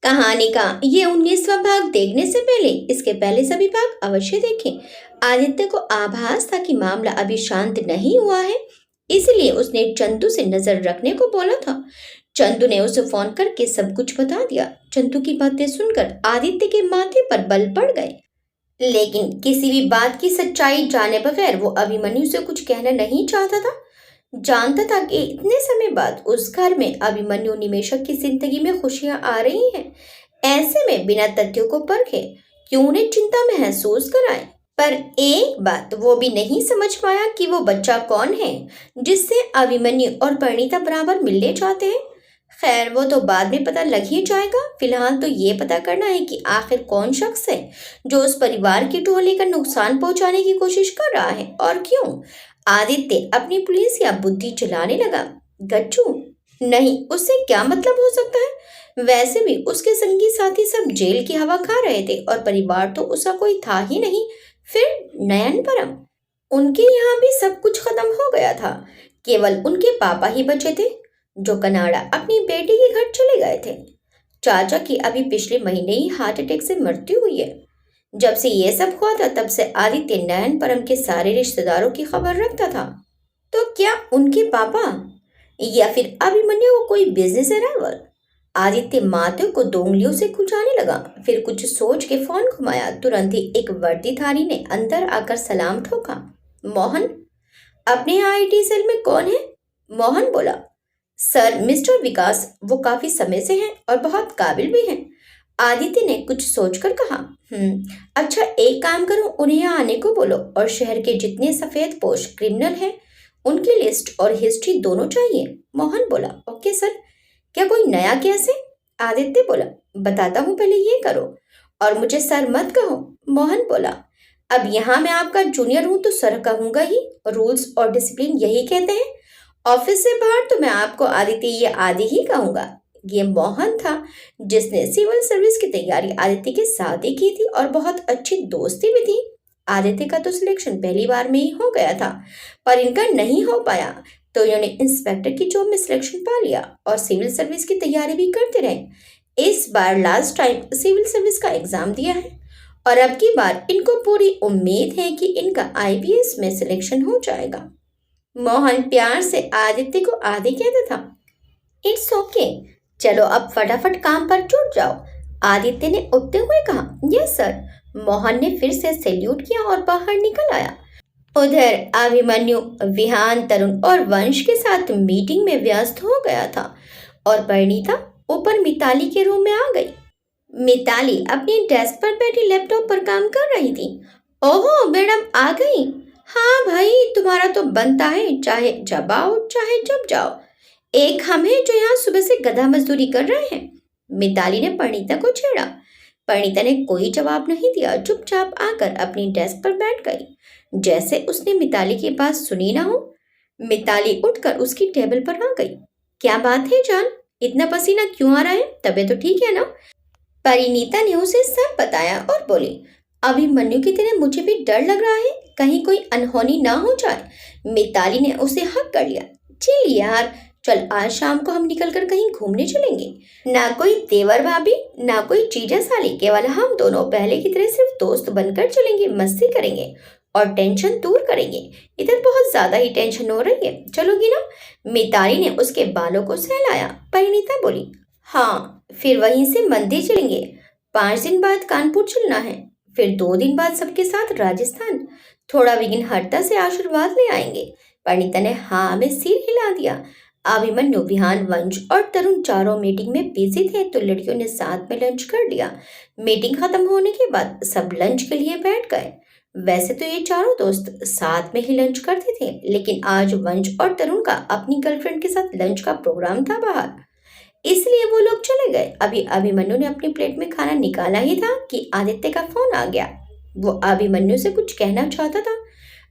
कहानी का ये 19वां भाग देखने से पहले इसके पहले सभी भाग अवश्य देखें। आदित्य को आभास था कि मामला अभी शांत नहीं हुआ है, इसलिए उसने चंदू से नजर रखने को बोला था। चंदू ने उसे फोन करके सब कुछ बता दिया। चंदू की बातें सुनकर आदित्य के माथे पर बल पड़ गए, लेकिन किसी भी बात की सच्चाई जाने बगैर वो अभिमन्यु से कुछ कहना नहीं चाहता था। जानता था कि इतने समय बाद उस घर में अभिमन्यु निमेशक की जिंदगी में खुशियां आ रही हैं। ऐसे में बिना तथ्यों को परखे क्यों उन्हें चिंता महसूस कराए। पर एक बात वो भी नहीं समझ पाया कि वो बच्चा कौन है जिससे अभिमन्यु और परिणीता बराबर मिलने चाहते हैं। खैर वो तो बाद में पता लग ही जाएगा। फिलहाल तो ये पता करना है कि आखिर कौन शख्स है जो उस परिवार की टोली का नुकसान पहुंचाने की कोशिश कर रहा है और क्यों। आदित्य अपनी पुलिस या बुद्धि चलाने लगा। गच्चू नहीं, उससे क्या मतलब हो सकता है। वैसे भी उसके संगी साथी सब जेल की हवा खा रहे थे और परिवार तो उसका कोई था ही नहीं। फिर नयन परम, उनके यहाँ भी सब कुछ खत्म हो गया था। केवल उनके पापा ही बचे थे जो कनाडा अपनी बेटी के घर चले गए थे। चाचा की अभी पिछले महीने ही हार्ट अटैक से मृत्यु हुई है। जब से ये सब हुआ था तब से आदित्य नयन परम के सारे रिश्तेदारों की खबर रखता था। तो क्या उनके पापा या फिर अभिमन्यु को कोई बिजनेस अराइवल। आदित्य माथे को 2 उंगलियों से खुजाने लगा, फिर कुछ सोच के फोन घुमाया। तुरंत ही एक वर्दीधारी ने अंदर आकर सलाम ठोका। मोहन, अपने आईटी सेल में कौन है? मोहन बोला, सर मिस्टर विकास, वो काफी समय से हैं और बहुत काबिल भी हैं। आदित्य ने कुछ सोचकर कहा, अच्छा एक काम करो, उन्हें यहाँ आने को बोलो और शहर के जितने सफेद पोश क्रिमिनल हैं उनकी लिस्ट और हिस्ट्री दोनों चाहिए। मोहन बोला, ओके सर। क्या कोई नया केस है? आदित्य बोला, बताता हूँ, पहले ये करो और मुझे सर मत कहो। मोहन बोला, अब यहाँ मैं आपका जूनियर हूँ तो सर कहूंगा ही, रूल्स और डिसिप्लिन यही कहते हैं। ऑफिस से बाहर तो मैं आपको आदित्य ये आदि ही कहूंगा। ये मोहन था जिसने सिविल सर्विस की तैयारी आदित्य के साथ ही की थी और बहुत अच्छी दोस्ती भी थी। आदित्य का तो सिलेक्शन पहली बार में ही हो गया था, पर इनका नहीं हो पाया तो इन्होंने इंस्पेक्टर की जॉब में सिलेक्शन पा लिया और सिविल सर्विस की तैयारी भी करते रहे। इस बार लास्ट टाइम सिविल सर्विस का एग्जाम दिया है और अब की बार इनको पूरी उम्मीद है कि इनका आईपीएस में सिलेक्शन हो जाएगा। मोहन प्यार से आदित्य को आदि कहता था। इट्स ओके, चलो अब फटाफट काम पर जुट जाओ, आदित्य ने उठते हुए कहा। Yes sir. मोहन ने फिर से सैल्यूट किया और बाहर निकल आया। उधर अभिमन्यु विहान, तरुण और वंश के साथ मीटिंग में व्यस्त हो गया था और परिणीता ऊपर मिताली के रूम में आ गई। मिताली अपनी डेस्क पर बैठी लैपटॉप पर काम कर रही थी। ओहो मैडम आ गई। हाँ भाई, तुम्हारा तो बनता है, चाहे जब आओ चाहे जब जाओ। एक हम हैं जो यहाँ सुबह से गधा मजदूरी कर रहे हैं। मिताली ने परिणीता को छेड़ा। परिणीता ने कोई जवाब नहीं दिया, चुपचाप आकर अपनी डेस्क पर बैठ गई जैसे उसने मिताली की बात सुनी ना हो। मिताली उठकर उसकी टेबल पर आ गई। क्या बात है जान, इतना पसीना क्यों आ रहा है? तबीयत तो ठीक है ना? परिणीता ने उसे सब बताया और बोली, अभिमन्यु की तरह मुझे भी डर लग रहा है, कहीं कोई अनहोनी ना हो जाए। मिताली ने उसे हक कर लिया। चिल यार, चल आज शाम को हम निकल कर कहीं घूमने चलेंगे। ना कोई देवर भाभी, ना कोई जीजा साली, केवल हम दोनों पहले की तरह सिर्फ दोस्त बनकर चलेंगे, मस्ती करेंगे और टेंशन दूर करेंगे। इधर बहुत ज्यादा ही टेंशन हो रही है, चलोगी ना? मिताली ने उसके बालों को सहलाया। परिणीता बोली, हाँ। फिर वहीं से मंदिर चलेंगे। 5 दिन बाद कानपुर चलना है, फिर 2 दिन बाद सबके साथ राजस्थान। थोड़ा विघ्नहर्ता से आशीर्वाद ले आएंगे। परिणीता ने हाँ में सिर हिला दिया। अभिमन्यु, विहान, वंश और तरुण चारों मीटिंग में बिजी थे तो लड़कियों ने साथ में लंच कर लिया। मीटिंग खत्म होने के बाद सब लंच के लिए बैठ गए। वैसे तो ये चारों दोस्त साथ में ही लंच करते थे, लेकिन आज वंश और तरुण का अपनी गर्लफ्रेंड के साथ लंच का प्रोग्राम था बाहर, इसलिए वो लोग चले गए। अभी अभिमन्यु ने अपनी प्लेट में खाना निकाला ही था कि आदित्य का फोन आ गया। वो अभिमन्यु से कुछ कहना चाहता था।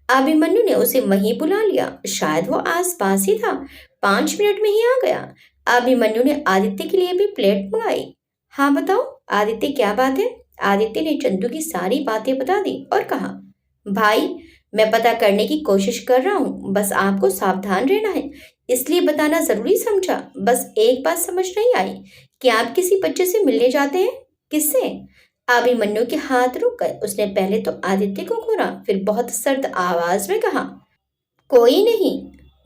अभिमन्यु ने उसे वहीं बुला लिया, शायद वो आस पास ही था। 5 मिनट में ही आ गया। अभिमन्यु ने आदित्य के लिए भी प्लेट मंगाई। हाँ बताओ आदित्य, क्या बात है? आदित्य ने चंदू की सारी बातें बता दी और कहा, भाई मैं पता करने की कोशिश कर रहा हूँ, बस आपको सावधान रहना है, इसलिए बताना जरूरी समझा। बस एक बात समझ नहीं आई क्या आप किसी बच्चे से मिलने जाते हैं? किससे? अभिमन्यु के हाथ रुक गए। उसने पहले तो आदित्य को घूरा, फिर बहुत सर्द आवाज में कहा, कोई नहीं,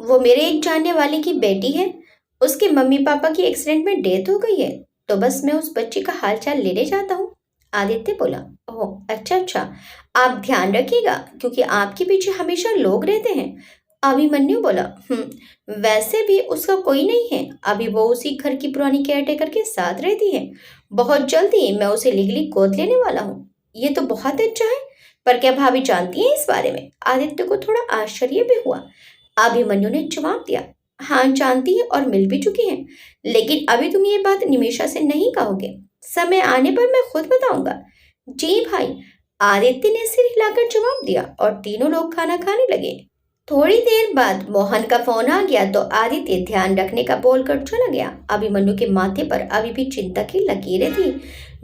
वो मेरे एक जानने वाले की बेटी है। उसके मम्मी पापा की एक्सीडेंट में डेथ हो गई है, तो बस मैं उस बच्ची का हालचाल लेने जाता हूँ। आदित्य बोला, ओह अच्छा अच्छा, आप ध्यान रखिएगा क्योंकि आपके पीछे हमेशा लोग रहते हैं। अभिमन्यु बोला, वैसे भी उसका कोई नहीं है, अभी वो उसी घर की पुरानी केयरटेकर के साथ रहती है। बहुत जल्दी मैं उसे लीगली गोद लेने वाला हूँ। ये तो बहुत अच्छा है, पर क्या भाभी जानती है इस बारे में? आदित्य को थोड़ा आश्चर्य भी हुआ। अभिमन्यु ने जवाब दिया, हाँ जानती है और मिल भी चुकी है, लेकिन अभी तुम ये बात निमिषा से नहीं कहोगे। समय आने पर मैं खुद बताऊंगा। जी भाई, आदित्य ने सिर हिलाकर जवाब दिया और तीनों लोग खाना खाने लगे। थोड़ी देर बाद मोहन का फोन आ गया तो आदित्य ध्यान रखने का बोलकर चला गया। अभिमन्यु के माथे पर अभी भी चिंता की लकीरें थी।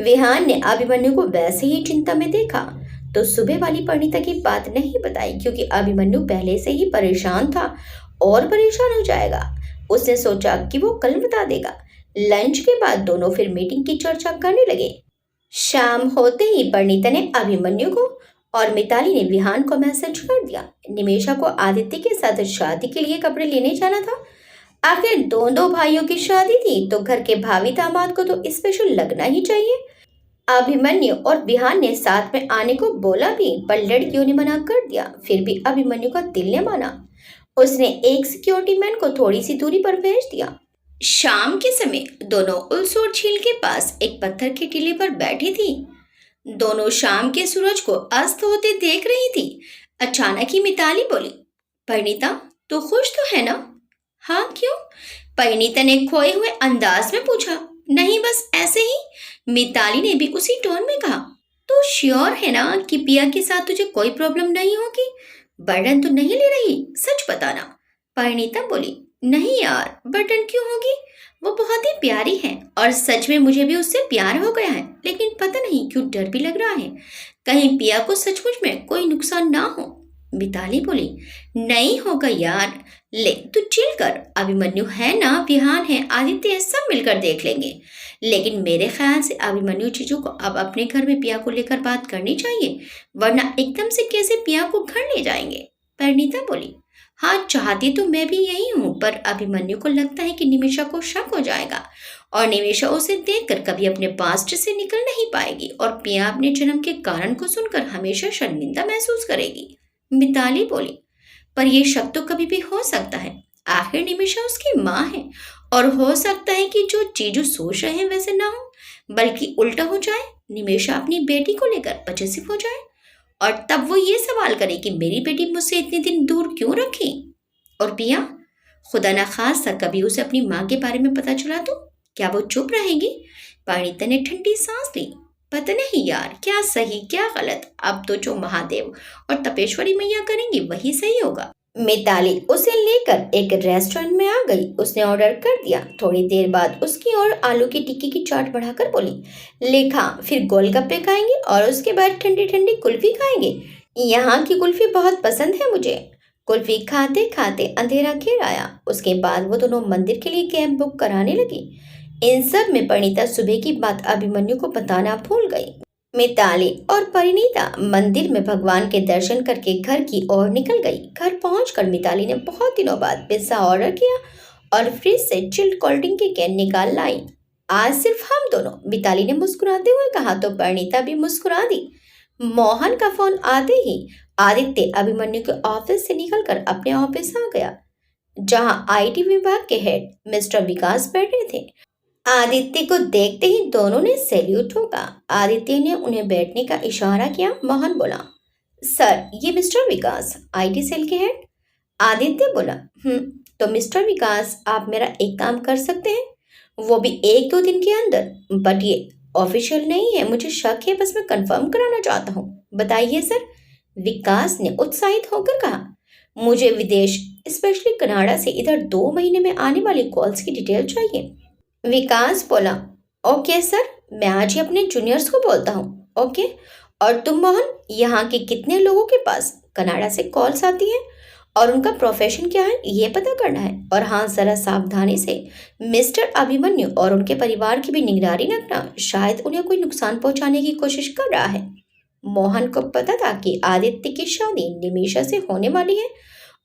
विहान ने अभिमन्यु को वैसे ही चिंता में देखा तो सुबह वाली परिणीता की बात नहीं बताई, क्योंकि अभिमन्यु पहले से ही परेशान था और परेशान हो जाएगा। उसने सोचा कि वो कल बता देगा। लंच के बाद दोनों फिर मीटिंग की चर्चा करने लगे। शाम होते ही परिणीता ने अभिमन्यु को और मिताली ने विहान को मैसेज कर दिया। निमेशा को आदित्य के साथ शादी के लिए कपड़े लेने जाना था। आखिर दो भाइयों की शादी थी तो घर के भावी दामाद को तो स्पेशल लगना ही चाहिए। अभिमन्यु और विहान ने साथ में आने को बोला भी, पर लड़कियों ने मना कर दिया। फिर भी अभिमन्यु का दिल ने माना। उसने एक सिक्योरिटी मैन को थोड़ी सी दूरी पर भेज दिया। शाम के समय दोनों उलसोर झील के पास एक पत्थर के टीले पर बैठी थी। दोनों शाम के सूरज को अस्त होते देख रही थी। अचानक ही मिताली बोली, परिणीता तू खुश तो है ना? हाँ क्यों? परिणीता ने खोए हुए अंदाज में पूछा। नहीं बस ऐसे ही, मिताली ने भी उसी टोन में कहा। तो श्योर है ना कि पिया के साथ तुझे कोई प्रॉब्लम नहीं होगी? बर्डन तो नहीं ले रही, सच बताना। परिणीता बोली, नहीं यार, बर्डन क्यों होगी? वो बहुत ही प्यारी है और सच में मुझे भी उससे प्यार हो गया है, लेकिन पता नहीं क्यों डर भी लग रहा है, कहीं पिया को सचमुच में कोई नुकसान ना हो। मिताली बोली, नहीं होगा यार, ले तू चिल कर। अभिमन्यु है ना, विहान है, आदित्य है, सब मिलकर देख लेंगे। लेकिन मेरे ख्याल से अभिमन्यु चीजों को अब अपने घर में पिया को लेकर बात करनी चाहिए, वरना एकदम से कैसे पिया को घर ले जाएंगे। परिणीता बोली, हाँ चाहती तो मैं भी यही हूँ, पर अभिमन्यु को लगता है कि निमिषा को शक हो जाएगा और निमिषा उसे देखकर कभी अपने पास्ट से निकल नहीं पाएगी और पिया अपने जन्म के कारण को सुनकर हमेशा शर्मिंदा महसूस करेगी। मिताली बोली, पर यह शक तो कभी भी हो सकता है, आखिर निमिषा उसकी माँ है और हो सकता है कि जो चीज सोच रहे हैं वैसे ना हो, बल्कि उल्टा हो जाए, निमिषा अपनी बेटी को लेकर पजेसिव हो जाए और तब वो ये सवाल करे कि मेरी बेटी मुझसे इतने दिन दूर क्यों रखी। और पिया, खुदा न खास्ता कभी उसे अपनी माँ के बारे में पता चला तो क्या वो चुप रहेगी? परिणीता ने ठंडी सांस ली। पता नहीं यार, क्या सही क्या गलत, अब तो जो महादेव और तपेश्वरी मैया करेंगी वही सही होगा। मिताली उसे लेकर एक रेस्टोरेंट में आ गई। उसने ऑर्डर कर दिया। थोड़ी देर बाद उसकी और आलू की टिक्की की चाट बढ़ाकर बोली, लेखा फिर गोलगप्पे खाएंगे और उसके बाद ठंडी ठंडी कुल्फी खाएंगे। यहाँ की कुल्फी बहुत पसंद है मुझे। कुल्फी खाते खाते अंधेरा घिर आया। उसके बाद वो दोनों मंदिर के लिए कैब बुक कराने लगी। इन सब में परिणीता सुबह की बात अभिमन्यु को बताना भूल गई। मिताली और परिणीता मंदिर में भगवान के दर्शन करके घर की ओर निकल गई। घर पहुंचकर मिताली ने बहुत दिनों बाद पिज्जा ऑर्डर किया और फ्रिज से चिल्ड कोल्ड ड्रिंक की कैन निकाल लाई। आज सिर्फ हम दोनों, मिताली ने मुस्कुराते हुए कहा तो परिणीता भी मुस्कुरा दी। मोहन का फोन आते ही आदित्य अभिमन्यु के ऑफिस से निकलकर अपने ऑफिस आ गया, जहां आईटी विभाग के हेड मिस्टर विकास बैठे थे। आदित्य को देखते ही दोनों ने सैल्यूट ठोका। आदित्य ने उन्हें बैठने का इशारा किया। मोहन बोला, सर ये मिस्टर विकास, आईटी सेल के हेड। आदित्य बोला, तो मिस्टर विकास आप मेरा एक काम कर सकते हैं, वो भी 1-2 दिन के अंदर, बट ये ऑफिशियल नहीं है, मुझे शक है, बस मैं कंफर्म कराना चाहता हूँ। बताइए सर, विकास ने उत्साहित होकर कहा। मुझे विदेश स्पेशली कनाडा से इधर 2 महीने में आने वाली कॉल्स की डिटेल चाहिए। विकास बोला, ओके सर, मैं आज ही अपने जूनियर्स को बोलता हूँ। ओके, और तुम मोहन, यहाँ के कितने लोगों के पास कनाडा से कॉल्स आती हैं और उनका प्रोफेशन क्या है ये पता करना है। और हाँ, जरा सावधानी से मिस्टर अभिमन्यु और उनके परिवार की भी निगरानी रखना, शायद उन्हें कोई नुकसान पहुंचाने की कोशिश कर रहा है। मोहन को पता था कि आदित्य की शादी निमिषा से होने वाली है,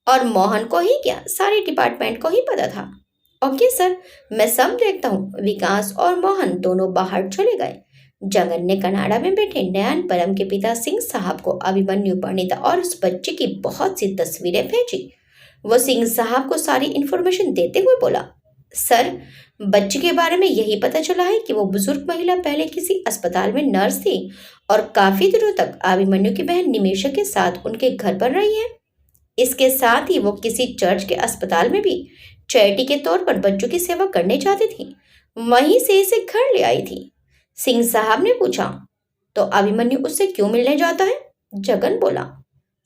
और मोहन को ही क्या, सारे डिपार्टमेंट को ही पता था। ओके सर, मैं सब देखता हूँ। विकास और मोहन दोनों बाहर चले गए। जगन ने कनाडा में बैठे नयन परम के पिता सिंह साहब को अभिमन्यु, परिणीता और उस बच्चे की बहुत सी तस्वीरें भेजी। वो सिंह साहब को सारी इन्फॉर्मेशन देते हुए बोला, सर, बच्चे के बारे में यही पता चला है कि वो बुजुर्ग महिला पहले किसी अस्पताल में नर्स थी और काफी दिनों तक अभिमन्यु की बहन निमेशा के साथ उनके घर पर रही है। इसके साथ ही वो किसी चर्च के अस्पताल में भी चैरिटी के तौर पर बच्चों की सेवा करने जाती थी। वहीं से इसे घर ले आई थी। सिंह साहब ने पूछा, तो अभिमन्यु उससे क्यों मिलने जाता है? जगन बोला,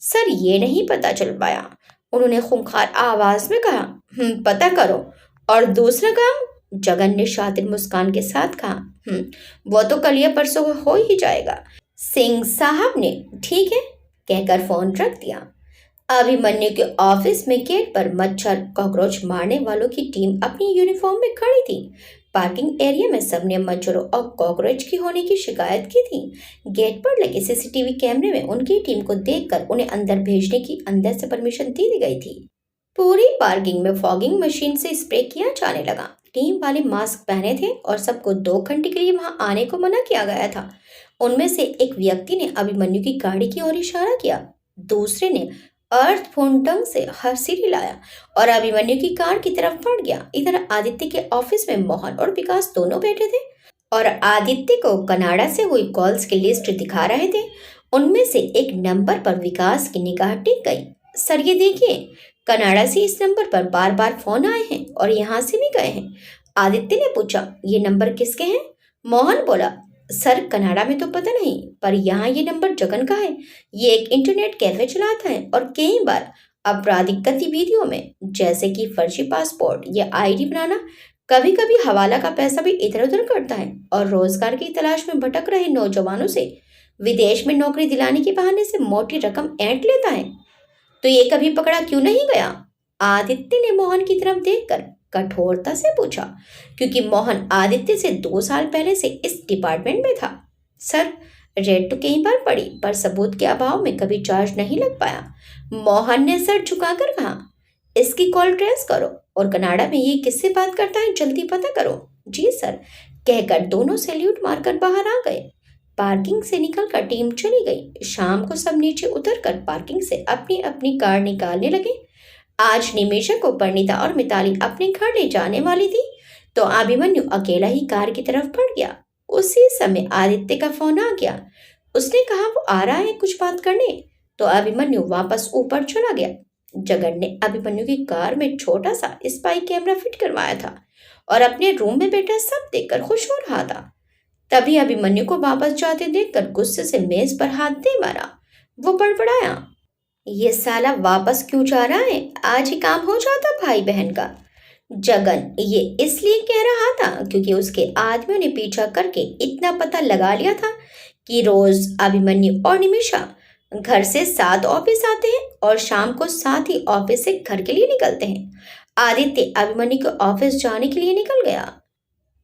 सर, ये नहीं पता चल पाया। उन्होंने खूंखार आवाज में कहा, पता करो। और दूसरा काम? जगन ने शातिर मुस्कान के साथ कहा, वो तो कल या परसों हो ही जाएगा। सिंह साहब ने ठीक है कहकर फोन रख दिया। अभिमन्यु के ऑफिस में गेट पर मच्छर कॉकरोच मारने वालों की टीम अपनी यूनिफॉर्म में खड़ी थी। पार्किंग एरिया में सबने मच्छरों और कॉकरोच की होने की शिकायत की थी। गेट पर लगे सीसीटीवी कैमरे में उनकी टीम को देखकर उन्हें अंदर भेजने की अंदर से परमिशन दे दी गई थी। पूरी पार्किंग में फॉगिंग मशीन से स्प्रे किया जाने लगा। टीम वाले मास्क पहने थे और सबको 2 घंटे के लिए वहां आने को मना किया गया था। उनमें से एक व्यक्ति ने अभिमन्यु की गाड़ी की ओर इशारा किया, दूसरे ने अर्थपूर्ण ढंग से हंसी हिलाया और अभिमन्यु की कार की तरफ बढ़ गया। इधर आदित्य के ऑफिस में मोहन और विकास दोनों बैठे थे और आदित्य को कनाडा से हुई कॉल्स की लिस्ट दिखा रहे थे। उनमें से एक नंबर पर विकास की निगाह टिक गई। सर, ये देखिए, कनाडा से इस नंबर पर बार बार फोन आए हैं और यहाँ से भी गए हैं। आदित्य ने पूछा, ये नंबर किसके हैं? मोहन बोला, सर, कनाडा में तो पता नहीं, पर यहाँ ये नंबर जगन का है। ये एक इंटरनेट कैफे चलाता है और कई बार आपराधिक गतिविधियों में, जैसे कि फर्जी पासपोर्ट या आईडी बनाना, कभी कभी हवाला का पैसा भी इधर उधर करता है और रोजगार की तलाश में भटक रहे नौजवानों से विदेश में नौकरी दिलाने के बहाने से मोटी रकम ऐंठ लेता है। तो ये कभी पकड़ा क्यों नहीं गया? आदित्य ने मोहन की तरफ देखकर कठोरता से पूछा, क्योंकि मोहन आदित्य से 2 साल पहले से इस डिपार्टमेंट में था। सर, रेड तो कई बार पड़ी, पर सबूत के अभाव में कभी चार्ज नहीं लग पाया। मोहन ने सर झुकाकर कहा, इसकी कॉल ट्रेस करो और कनाडा में ये किससे बात करता है जल्दी पता करो। जी सर, कहकर दोनों सैल्यूट मारकर बाहर आ गए। पार्किंग से निकलकर टीम चली गई। शाम को सब नीचे उतरकर पार्किंग से अपनी अपनी कार निकालने लगे। आज निमेशा को परिणीता और मिताली अपने घर ले जाने वाली थी, तो अभिमन्यु अकेला ही कार की तरफ बढ़ गया। उसी समय आदित्य का फोन आ गया। उसने कहा वो आ रहा है कुछ बात करने, तो अभिमन्यु वापस ऊपर चला गया। जगन ने अभिमन्यु की कार में छोटा सा स्पाई कैमरा फिट करवाया था और अपने रूम में बैठा सब देखकर खुश हो रहा था। तभी अभिमन्यु को वापस जाते देखकर गुस्से से मेज पर हाथ दे मारा। वो बड़बड़ाया, ये साला वापस क्यों जा रहा है? आज ही काम हो जाता भाई बहन का। जगन ये इसलिए कह रहा था क्योंकि उसके आदमियों ने पीछा करके इतना पता लगा लिया था कि रोज अभिमन्यु और निमिषा घर से 7 ऑफिस आते हैं और शाम को 7 ही ऑफिस से घर के लिए निकलते हैं। आदित्य अभिमन्यु के ऑफिस जाने के लिए निकल गया।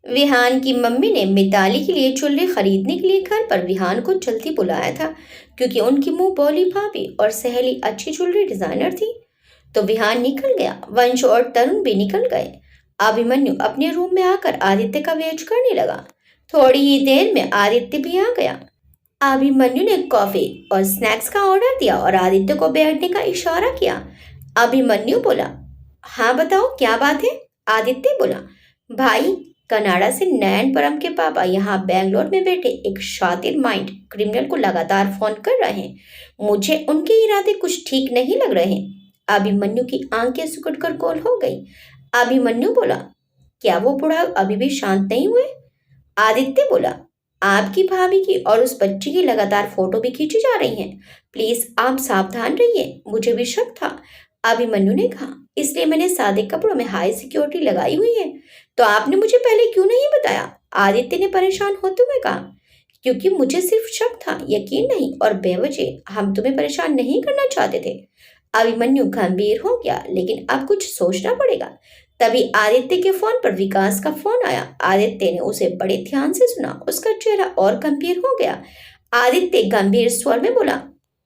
विहान की मम्मी ने मिताली के लिए चुल्ले खरीदने के लिए घर पर विहान को जल्दी बुलाया था, क्योंकि उनकी मुंह बोली भाभी और सहेली अच्छी ज्वेलरी डिजाइनर थी। तो विहान निकल गया। वंश और तरुण भी निकल गए। अभिमन्यु अपने रूम में आकर आदित्य का वेट करने लगा। थोड़ी ही देर में आदित्य भी आ गया। अभिमन्यु ने कॉफी और स्नैक्स का ऑर्डर दिया और आदित्य को बैठने का इशारा किया। अभिमन्यु बोला, हाँ बताओ क्या बात है? आदित्य बोला, भाई, कनाडा से नयन परम के पापा यहाँ बैंगलोर में बैठे एक शातिर माइंड क्रिमिनल को लगातार फोन कर रहे हैं। मुझे उनके इरादे कुछ ठीक नहीं लग रहे हैं। अभिमन्यु की आंखें सिकुड़कर गोल हो गई। अभिमन्यु बोला, क्या वो बूढ़ा अभी भी शांत नहीं हुए? आदित्य बोला, आपकी भाभी की और उस बच्ची की लगातार फोटो भी खींची जा रही हैं। प्लीज आप सावधान रहिए, मुझे भी शक था। अभिमन्यु ने कहा, इसलिए मैंने सादे कपड़ों में हाई सिक्योरिटी लगाई हुई है। तो आपने मुझे पहले क्यों नहीं बताया? आदित्य ने परेशान होते हुए कहा, क्योंकि मुझे सिर्फ शक था, यकीन नहीं, और बेवजह हम तुम्हें परेशान नहीं करना चाहते थे। अभिमन्यु गंभीर हो गया, लेकिन अब कुछ सोचना पड़ेगा। तभी आदित्य के फोन पर विकास का फोन आया। आदित्य ने उसे बड़े ध्यान से सुना। उसका चेहरा और गंभीर हो गया। आदित्य गंभीर स्वर में बोला,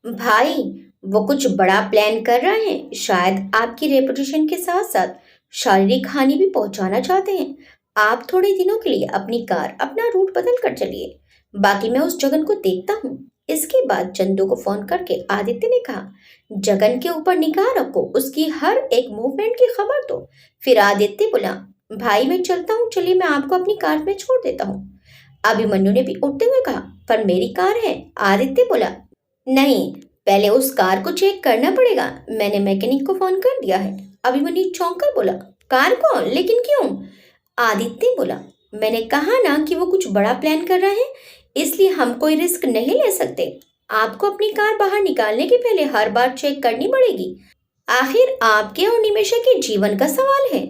भाई, वो कुछ बड़ा प्लान कर रहे हैं। शायद आपकी रेपुटेशन के साथ साथ शारीरिक हानि भी पहुंचाना चाहते हैं। आप थोड़े दिनों के लिए अपनी कार, अपना रूट बदल कर चलिए। बाकी मैं उस जगन को देखता हूँ। इसके बाद चंदू को फोन करके आदित्य ने कहा, जगन के ऊपर निगाह रखो, उसकी हर एक मूवमेंट की खबर दो। फिर आदित्य बोला, भाई मैं चलता हूँ, चलिए मैं आपको अपनी कार में छोड़ देता हूँ। अभिमन्यु ने भी उठते हुए कहा, पर मेरी कार है। आदित्य बोला, नहीं, पहले उस कार को चेक करना पड़ेगा। मैंने मैकेनिक को फोन कर दिया है। अभिमन्यु चौंक कर बोला, कार को? लेकिन क्यों? आदित्य बोला, मैंने कहा ना कि वो कुछ बड़ा प्लान कर रहे हैं, इसलिए हम कोई रिस्क नहीं ले सकते। आपको अपनी कार बाहर निकालने के पहले हर बार चेक करनी पड़ेगी। आखिर आपके और निमेशा के जीवन का सवाल है।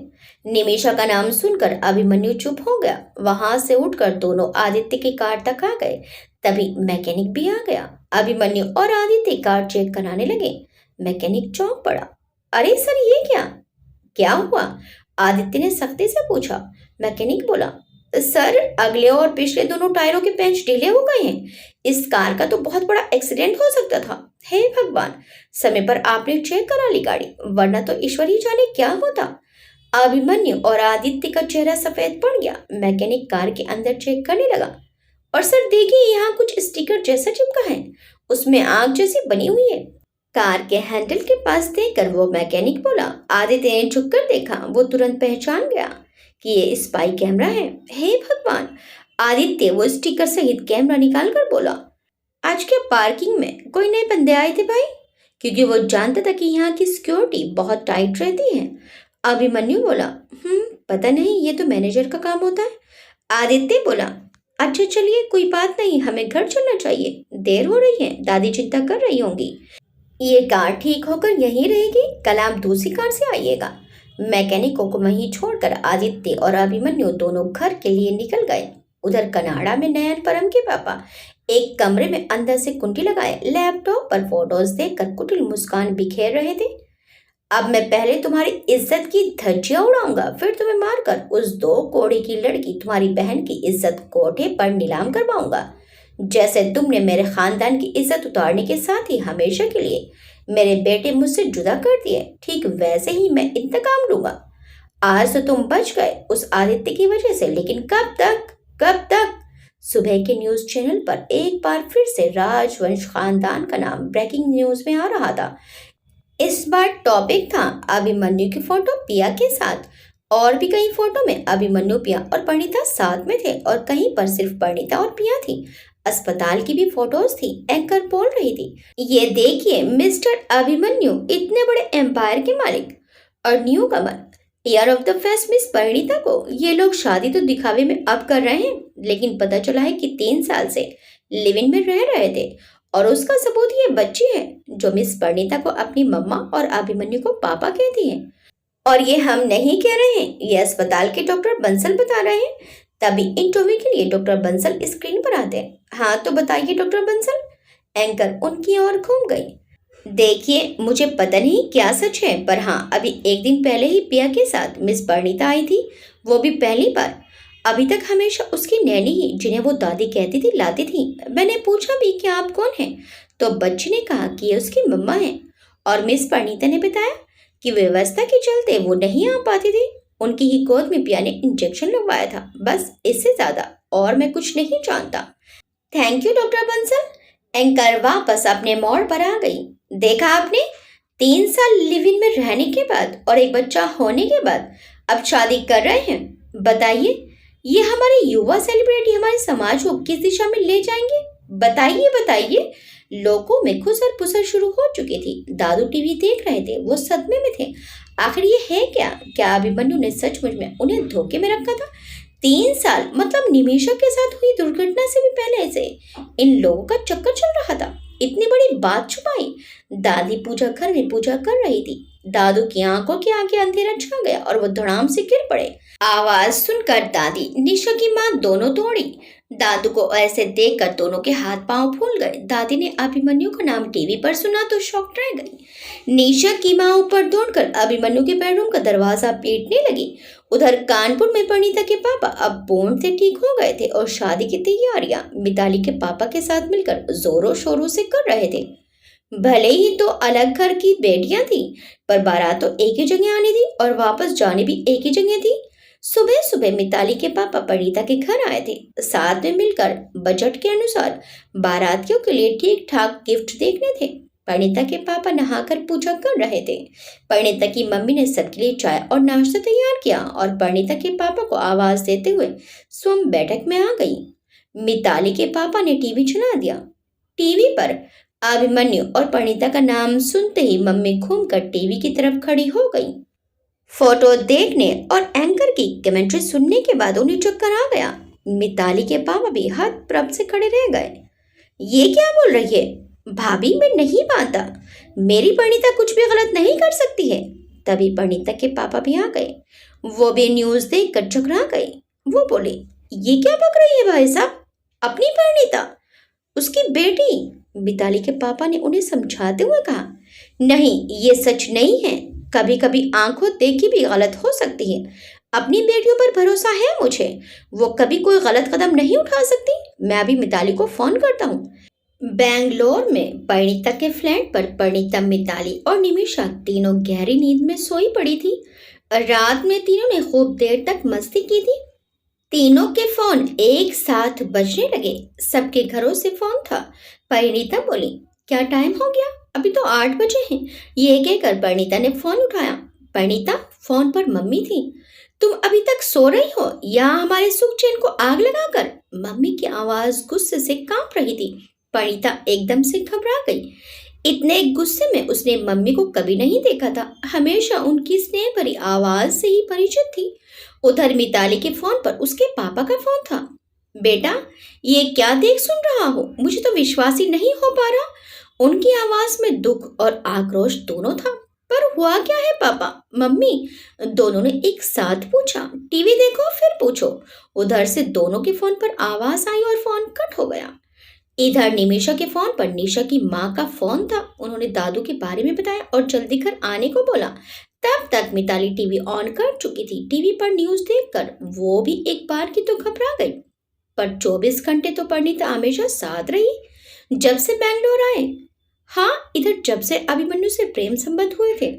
निमेशा का नाम सुनकर अभिमन्यु चुप हो गया। वहां से उठकर दोनों आदित्य की कार तक आ गए। तभी मैकेनिक भी आ गया। अभिमन्यु और आदित्य कार चेक कराने लगे। मैकेनिक चौंक पड़ा। अरे सर, ये क्या क्या हुआ? आदित्य ने सख्ती से पूछा। मैकेनिक बोला, सर, अगले और पिछले दोनों टायरों के पेंच ढीले हो गए हैं। इस कार का तो बहुत बड़ा एक्सीडेंट हो सकता था। हे भगवान, समय पर आपने चेक करा ली गाड़ी, वरना तो ईश्वर ही जाने क्या होता। अभिमन्यु और आदित्य का चेहरा सफेद पड़ गया। मैकेनिक कार के अंदर चेक करने लगा। और सर देखिए, यहाँ कुछ स्टिकर जैसा चिपका है, उसमें आग जैसी बनी हुई है। कार के हैंडल के पास देखकर वो मैकेनिक बोला। आदित्य ने झुककर देखा। वो तुरंत पहचान गया कि ये स्पाई कैमरा है। हे भगवान! आदित्य वो स्टिकर सहित कैमरा निकाल कर बोला, आज क्या पार्किंग में कोई नए बंदे आए थे भाई? क्योंकि वो जानता था कि यहाँ की सिक्योरिटी बहुत टाइट रहती है। अभिमन्यु बोला, पता नहीं, ये तो मैनेजर का काम होता है। आदित्य बोला, अच्छा चलिए, कोई बात नहीं, हमें घर चलना चाहिए, देर हो रही है, दादी चिंता कर रही होंगी। ये कार ठीक होकर यहीं रहेगी, कल आप दूसरी कार से आइएगा। मैकेनिकों को वहीं छोड़कर आदित्य और अभिमन्यु दोनों घर के लिए निकल गए। उधर कनाडा में नयन परम के पापा एक कमरे में अंदर से कुंडी लगाए लैपटॉप पर फोटोज देखकर कुटिल मुस्कान बिखेर रहे थे। अब मैं पहले तुम्हारी इज्जत की धज्जियां उड़ाऊंगा, फिर तुम्हें मारकर उस 2 कोड़े की लड़की तुम्हारी बहन की इज्जत कोठे पर नीलाम करवाऊंगा। जैसे तुमने मेरे खानदान की इज्जत उतारने के साथ ही हमेशा के लिए मेरे बेटे मुझसे जुदा कर दिए, ठीक वैसे ही मैं इंतकाम लूंगा। आज तो तुम बच गए उस आदित्य की वजह से, लेकिन कब तक कब तक? सुबह के न्यूज चैनल पर एक बार फिर से राजवंश खानदान का नाम ब्रेकिंग न्यूज में आ रहा था। इस बार टॉपिक था अभिमन्यु की फोटो पिया के साथ। और भी कई फोटो में अभिमन्यु, पिया और परिणीता साथ में थे, और कहीं पर सिर्फ परिणीता और पिया थी। अस्पताल की भी फोटोज थी। एंकर बोल रही थी, ये देखिए मिस्टर अभिमन्यु, इतने बड़े एम्पायर के मालिक और new Qamar, year of the fest miss Parineeta को। ये लोग शादी तो दिखावे में अब कर रहे हैं, लेकिन पता चला है कि 3 साल से लिव इन में रह रहे थे, और उसका सबूत ये बच्ची है जो मिस परिणीता को अपनी मम्मा और अभिमन्यु को पापा कहती है। और ये हम नहीं कह रहे हैं, ये अस्पताल के डॉक्टर बंसल बता रहे हैं। तभी इंटरव्यू के लिए डॉक्टर बंसल स्क्रीन पर आते हैं। हाँ तो बताइए डॉक्टर बंसल। एंकर उनकी ओर घूम गई। देखिए, मुझे पता नहीं क्या सच है, पर हाँ, अभी एक दिन पहले ही पिया के साथ मिस परिणीता आई थी, वो भी पहली बार। अभी तक हमेशा उसकी नैनी ही, जिन्हें वो दादी कहती थी, लाती थी। मैंने पूछा भी कि आप कौन हैं, तो बच्ची ने कहा कि ये उसकी मम्मा है। और मिस परिणीता ने बताया कि व्यवस्था के चलते वो नहीं आ पाती थी। उनकी ही गोद में पिया ने इंजेक्शन लगवाया था, बस इससे ज्यादा और मैं कुछ नहीं जानता। Thank you doctor Bansal. Anchor वापस अपने मोड़ पर आ गई। देखा आपने, 3 साल लिव इन में रहने के बाद और एक बच्चा होने के बाद अब शादी कर रहे हैं। बताइए, ये हमारे युवा सेलिब्रिटी हमारे समाज को किस दिशा में ले जाएंगे? बताइए बताइए। लोगों में खुसर पुसर शुरू हो चुकी थी। दादू टीवी देख रहे थे, वो सदमे में थे। आखिर ये है क्या? क्या अभिमन्यु ने सचमुच में उन्हें धोखे में रखा था? 3 साल, मतलब निमेशा के साथ हुई दुर्घटना से भी पहले से इन लोगों का चक्कर चल रहा था। इतनी बड़ी बात छुपाई। दादी पूजा घर में पूजा कर रही थी। दादू की आंखों के आगे अंधेरा छा गया और वो धड़ाम से गिर पड़े। आवाज सुनकर दादी, निशा की माँ दोनों दौड़ी। दादू को ऐसे देखकर दोनों के हाथ पांव फूल गए। दादी ने अभिमन्यु का नाम टीवी पर सुना तो शॉक्ड रह गई। निशा की माँ ऊपर दौड़कर अभिमन्यु के बेडरूम का दरवाजा पीटने लगी। उधर कानपुर में परिणीता के पापा अब बोर्ड से ठीक हो गए थे और शादी की तैयारियां मिताली के पापा के साथ मिलकर जोरों शोरों से कर रहे थे। भले ही तो अलग घर की बेटियां थी, पर बारात तो एक ही जगह आनी थी और वापस जाने भी एक ही जगह थी। सुबह सुबह मिताली के पापा परिणीता के घर आए थे। साथ में मिलकर बजट के अनुसार बारातियों के लिए ठीक ठाक गिफ्ट देखने थे। परिणीता के पापा नहाकर पूजा कर रहे थे। परिणीता की मम्मी ने सबके लिए चाय और नाश्ता तैयार किया और परिणीता के पापा को आवाज देते हुए स्वयं बैठक में आ गई। मिताली के पापा ने टीवी चला दिया। टीवी पर अभिमन्यु और परिणीता का नाम सुनते ही मम्मी घूमकर टीवी की तरफ खड़ी हो गई। फोटो देखने और एंकर की कमेंट्री सुनने के बाद उन्हें चक्कर आ गया। मिताली के पापा भी हतप्रभ से खड़े रह गए। ये क्या बोल रही है भाभी, मैं नहीं मानता, मेरी परिणीता कुछ भी गलत नहीं कर सकती है। तभी परिणीता के पापा भी आ गए। वो भी न्यूज देखकर चकरा गए। वो बोले, ये क्या बक रही है भाई साहब, अपनी परिणीता, उसकी बेटी। मिताली के पापा ने उन्हें समझाते हुए कहा, नहीं ये सच नहीं है, कभी कभी आंखों देखी भी गलत हो सकती है। अपनी बेटियों पर भरोसा है मुझे, वो कभी कोई गलत कदम नहीं उठा सकती। मैं अभी मिताली को फोन करता हूँ। बेंगलोर में परिणीता के फ्लैट पर परिणीता, मिताली और निमिषा तीनों गहरी नींद में सोई पड़ी थी। रात में तीनों ने खूब देर तक मस्ती की थी। तीनों के फोन एक साथ बजने लगे। सबके घरों से फोन था। परिणीता बोली, क्या टाइम हो गया, अभी तो 8 बजे हैं। ये कहकर परिणीता ने फोन उठाया। परिणीता, फोन पर मम्मी थी। तुम अभी तक सो रही हो या हमारे सुख चैन को आग लगाकर? मम्मी की आवाज गुस्से से कांप रही थी। परिणीता एकदम से घबरा गई। इतने गुस्से में उसने मम्मी को कभी नहीं देखा था। हमेशा उनकी स्नेह भरी आवाज से ही परिचित थी। उधर मिताली के फोन पर उसके पापा का फोन था। बेटा, ये क्या देख सुन रहा हो, मुझे तो विश्वास ही नहीं हो पा रहा। उनकी आवाज में दुख और आक्रोश दोनों था। पर हुआ क्या है पापा, मम्मी, दोनों ने एक साथ पूछा। टीवी देखो फिर पूछो। उधर से दोनों के फोन पर आवाज आई और फोन कट हो गया। इधर निमिषा के फोन पर निशा की माँ का फोन था। उन्होंने दादू के बारे में बताया और जल्दी घर आने को बोला। तब तक मिताली टीवी ऑन कर चुकी थी। टीवी पर न्यूज देखकर वो भी एक बार की तो घबरा गई, पर 24 घंटे तो परिणीता हमेशा साथ रही जब से बेंगलोर आए। हाँ, इधर जब से अभिमन्यु से प्रेम संबंध हुए थे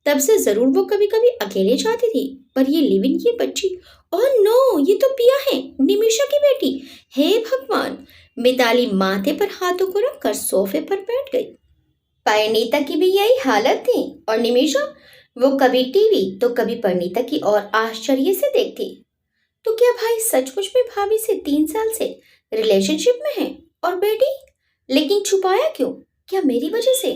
तब से जरूर वो कभी कभी अकेले जाती थी, पर ये लिव इन की बच्ची, ओह नो, ये तो पिया है, निमिषा की बेटी। हे भगवान। मिताली माथे पर हाथों को रखकर सोफे पर बैठ गई। परिणीता की भी यही हालत थी और निमिषा, वो कभी टीवी तो कभी परिणीता की और आश्चर्य से देखती। तो क्या भाई सचमुच में भाभी से 3 साल से रिलेशनशिप में है और बेटी, लेकिन छुपाया क्यों? क्या मेरी वजह से?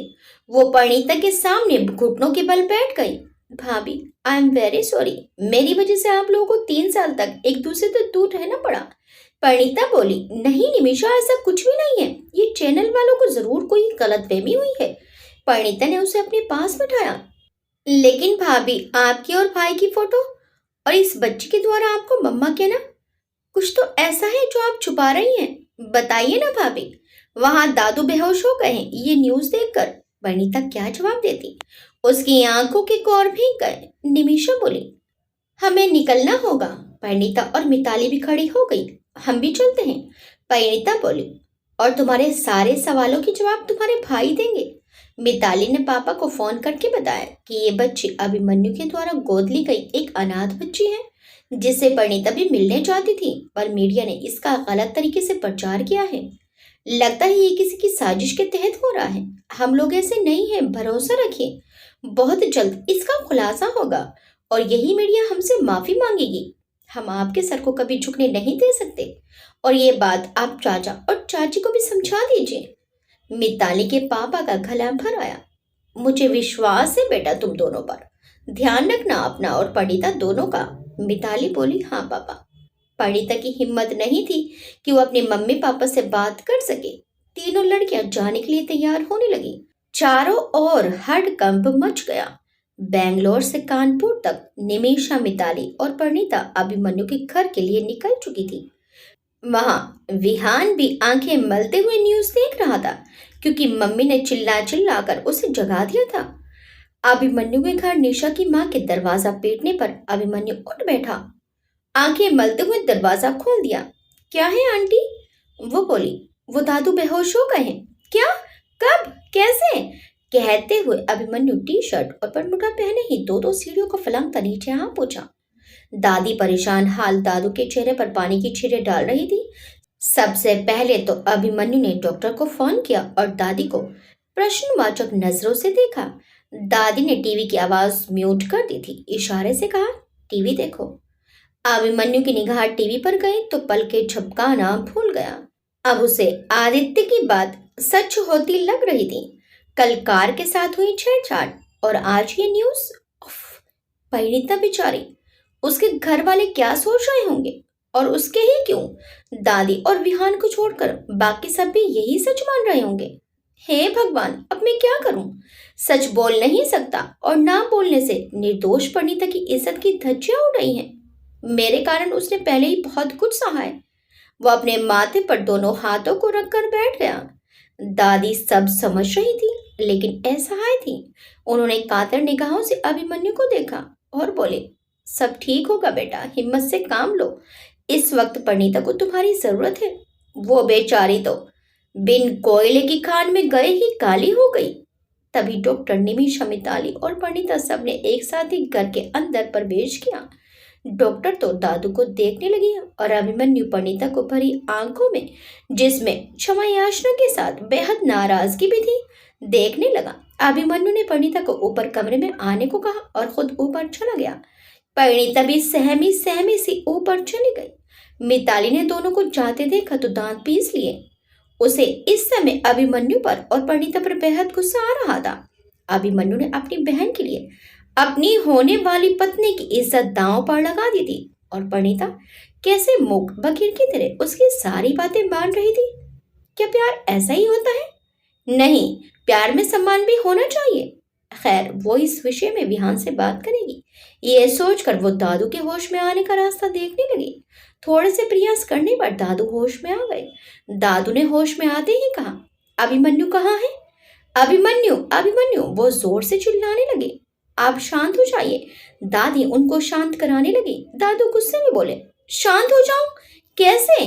वो परिणीता के सामने घुटनों के बल बैठ गई। भाभी, आई एम वेरी सॉरी, मेरी वजह से आप लोगों को 3 साल तक एक दूसरे से दूर रहना पड़ा। परिणीता बोली, नहीं निमिषा, ऐसा कुछ भी नहीं है, ये चैनल वालों को जरूर कोई गलतफहमी हुई है। परिणीता ने उसे अपने पास बिठाया। लेकिन भाभी, आपकी और भाई की फोटो और इस बच्चे के द्वारा आपको मम्मा कहना, कुछ तो ऐसा है जो आप छुपा रही हैं, बताइए ना भाभी। वहां दादू बेहोश हो गए हैं ये न्यूज देखकर। परिणीता क्या जवाब देती, उसकी आंखों के कोर भीग गए। निमिषा बोली, हमें निकलना होगा। परिणीता और मिताली भी खड़ी हो गई। हम भी चलते हैं। परिणीता बोली, और तुम्हारे सारे सवालों के जवाब तुम्हारे भाई देंगे। मिताली ने पापा को फोन करके बताया कि ये बच्ची अभिमन्यु के द्वारा गोद ली गई एक अनाथ बच्ची है, जिससे परिणीता भी मिलने जाती थी, पर मीडिया ने इसका गलत तरीके से प्रचार किया है। लगता है ये किसी की साजिश के तहत हो रहा है। हम लोग ऐसे नहीं हैं, भरोसा रखिए, बहुत जल्द इसका खुलासा होगा और यही मीडिया हमसे माफी मांगेगी। हम आपके सर को कभी झुकने नहीं दे सकते, और ये बात आप चाचा और चाची को भी समझा दीजिए। मिताली के पापा का गला भर आया। मुझे विश्वास है बेटा तुम दोनों पर, ध्यान रखना अपना और परिणीता दोनों का। मिताली बोली, हाँ पापा। परिणीता की हिम्मत नहीं थी कि वो अपने मम्मी पापा से बात कर सके। तीनों लड़कियां जाने के लिए तैयार होने लगी। चारों ओर हड़कंप मच गया। बेंगलोर से कानपुर तक निमिषा, मिताली और परिणीता अभिमन्यु के घर के लिए निकल चुकी थी। वहां विहान भी आंखें मलते हुए न्यूज देख रहा था, क्योंकि मम्मी ने चिल्ला चिल्ला कर उसे जगा दिया था। अभिमन्यु के घर निशा की मां के दरवाजा पीटने पर अभिमन्यु उठ बैठा। आंखें मलते हुए दरवाजा खोल दिया। क्या है आंटी? वो बोली। वो दादू बेहोश हो गए हैं। क्या? कब? कैसे? कहते हुए अभिमन्यु टी शर्ट और बरमूडा पहने ही दो दो सीढ़ियों को फलंगता नीचे आ पहुंचा। दादी परेशान हाल दादू के चेहरे पर पानी की छींटे डाल रही थी। सबसे पहले तो अभिमन्यु ने डॉक्टर को फोन किया और दादी को प्रश्नवाचक नजरों से देखा। दादी ने टीवी की आवाज म्यूट कर दी थी। इशारे से कहा, टीवी देखो। अभिमन्यु की निगाह टीवी पर गई तो पलकें झपकाना भूल गया। अब उसे आदित्य की बात सच होती लग रही थी। कल कार के साथ हुई छेड़छाड़ और आज ये न्यूज। उफ, परिणीता बेचारी, उसके घर वाले क्या सोच रहे होंगे? और उसके ही क्यों, दादी और विहान को छोड़कर बाकी सब भी यही सच मान रहे होंगे। हे भगवान, अब मैं क्या करूं? सच बोल नहीं सकता और ना बोलने से निर्दोष परिणीता की इज्जत की धज्जियां उड़ रही हैं। मेरे कारण उसने पहले ही बहुत कुछ सहा है। वो अपने माथे पर दोनों हाथों को रखकर बैठ गया। दादी सब समझ रही थी, लेकिन असहाय थी। उन्होंने कातर निगाहों से अभिमन्यु को देखा और बोले, सब ठीक होगा बेटा, हिम्मत से काम लो। इस वक्त परिणीता को तुम्हारी जरूरत है। वो बेचारी तो बिन कोयले की खान में गए ही काली हो गई। तभी डॉक्टर निमिषा, मिताली और परिणीता सबने एक साथ ही घर के अंदर प्रवेश किया। डॉक्टर तो दादू को देखने लगी और अभिमन्यु परिणीता को भरी आंखों में, जिसमें क्षमा याचना के साथ बेहद नाराजगी भी थी, देखने लगा। अभिमन्यु ने परिणीता को ऊपर कमरे में आने को कहा और खुद ऊपर चला गया। परिणीता भी सहमी सहमी सी ऊपर चली गई। मिताली ने दोनों को जाते देखा तो दांत पीस लिए। उसे इस समय अभिमन्यु पर और परिणीता पर बेहद गुस्सा आ रहा था। अभिमन्यु ने अपनी बहन के लिए अपनी होने वाली पत्नी की इज्जत दांव पर लगा दी थी और परिणीता कैसे मूक बकीर की तरह उसकी सारी बातें मान रही थी। क्या प्यार ऐसा ही होता है? नहीं, प्यार में सम्मान भी होना चाहिए। खैर, वो इस विषय में विहान से बात करेगी। ये सोचकर वो दादू के होश में आने का रास्ता देखने लगी। थोड़े से प्रयास करने पर दादू होश में आ गए। दादू ने होश में आते ही कहा, अभिमन्यु कहाँ है? अभिमन्यु, अभिमन्यु, वो जोर से चिल्लाने लगे। आप शांत हो जाइए। दादी उनको शांत कराने लगी। दादू गुस्से में बोले, शांत हो जाऊं? कैसे?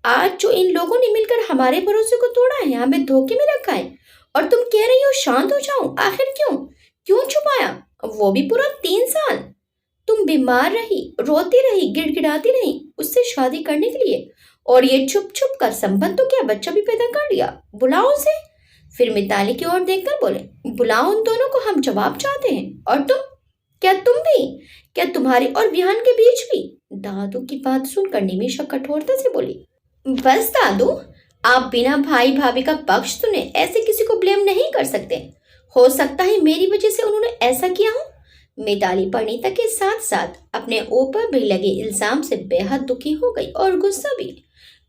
आज जो इन लोगों ने मिलकर हमारे भरोसे को तोड़ा है, हमें धोखे में रखा है, और तुम कह रही हो शांत हो जाऊं? आखिर क्यों? क्यों छुपाया? वो भी पूरा 3 साल। तुम बीमार रही, रोती रही, गिड़गिड़ाती रही उससे शादी करने के लिए, और ये छुप छुप कर संबंध तो क्या बच्चा भी पैदा कर लिया। बुलाओ उसे। फिर मिताली की ओर देखकर बोले, बुलाओ उन दोनों को, हम जवाब चाहते हैं। और तुम, क्या तुम भी? क्या तुम्हारे और विहान के बीच भी? दादू की बात सुनकर निमिषा कठोरता से बोली, बस दादू, आप बिना भाई भाभी का पक्ष सुने ऐसे किसी को ब्लेम नहीं कर सकते। हो सकता है मेरी वजह से उन्होंने ऐसा किया हो। मिताली परिणीता के साथ साथ अपने ऊपर भी लगे इल्जाम से बेहद दुखी हो गई और गुस्सा भी।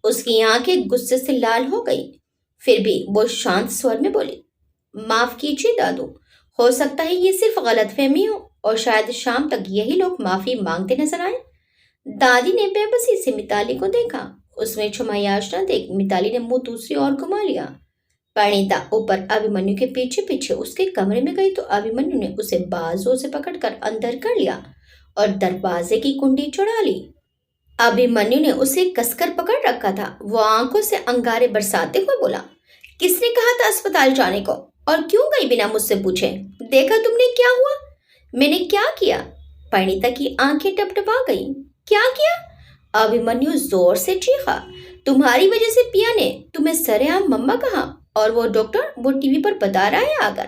उसकी आंखें गुस्से से लाल हो गई। फिर भी वो शांत स्वर में बोली, माफ कीजिए दादू, हो सकता है ये सिर्फ गलतफहमी हो और शायद शाम तक यही लोग माफी मांगते नजर आए। दादी ने बेबसी से मिताली को देखा। उसमें क्षमा याचना देख मिताली ने मुंह दूसरी ओर घुमा लिया। परिणीता ऊपर अभिमन्यु के पीछे पीछे उसके कमरे में गई तो अभिमन्यु ने उसे बाजू से पकड़कर अंदर कर लिया और दरवाजे की कुंडी चढ़ा ली। अभिमन्यु ने उसे कसकर पकड़ रखा था। वो आंखों से अंगारे बरसाते हुए बोला, किसने कहा था अस्पताल जाने को, और क्यों गई बिना मुझसे पूछे? देखा तुमने क्या हुआ? मैंने क्या किया? परिणीता की आंखें टपटपा गई। क्या किया? अभिमन्यु जोर से चीखा, तुम्हारी वजह से पिया ने तुम्हें सरेआम मम्मा कहा, और वो डॉक्टर वो टीवी पर बता रहा है आकर।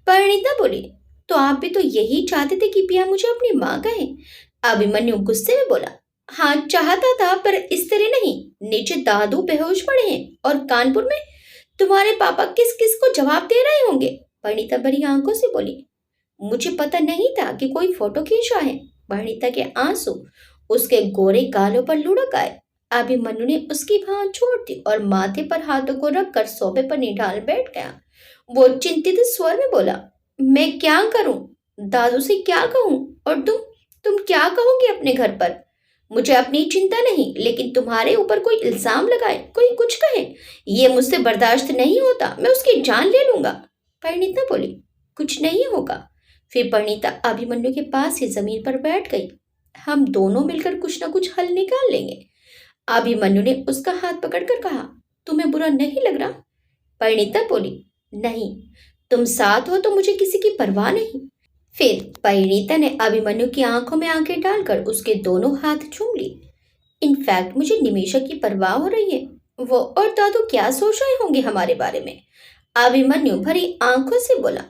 परिणीता बोली, तो आप भी तो यही चाहते थे कि पिया मुझे अपनी माँ कहे। अभिमन्यु गुस्से में बोला, हाँ चाहता था, पर इस तरह नहीं। नीचे दादू बेहोश पड़े हैं और कानपुर में तुम्हारे पापा किस किस को जवाब दे रहे होंगे। परिणीता बड़ी आंखों से बोली, मुझे पता नहीं था कि कोई फोटो खींचा है। परिणीता के आंसू उसके गोरे गालों पर लुढ़क आए। अभिमन्यु ने उसकी बांह छोड़ दी और माथे पर हाथों को रखकर सोफे पर निढाल बैठ गया। वो चिंतित स्वर में बोला, मैं क्या करूं? दादू से क्या कहूं? और तुम क्या कहोगे अपने घर पर? मुझे अपनी चिंता नहीं, लेकिन तुम्हारे ऊपर कोई इल्जाम लगाए, कोई कुछ कहे, ये मुझसे बर्दाश्त नहीं होता। मैं उसकी जान ले लूंगा। परिणीता बोली, कुछ नहीं होगा। फिर परिणीता अभिमन्यु के पास ही जमीन पर बैठ गई। हम दोनों मिलकर कुछ ना कुछ हल निकाल लेंगे। अभिमन्यु ने उसका हाथ पकड़कर कहा, तुम्हें बुरा नहीं लग रहा? परिणीता बोली, नहीं, तुम साथ हो तो मुझे किसी की परवाह नहीं। फिर परिणीता ने अभिमन्यु की आंखों में आंखें डालकर उसके दोनों हाथ चूम ली। इनफैक्ट मुझे निमेशा की परवाह हो रही है। वो और दादू क्या सोच रहे होंगे हमारे बारे में। अभिमन्यु भरी आंखों से बोला,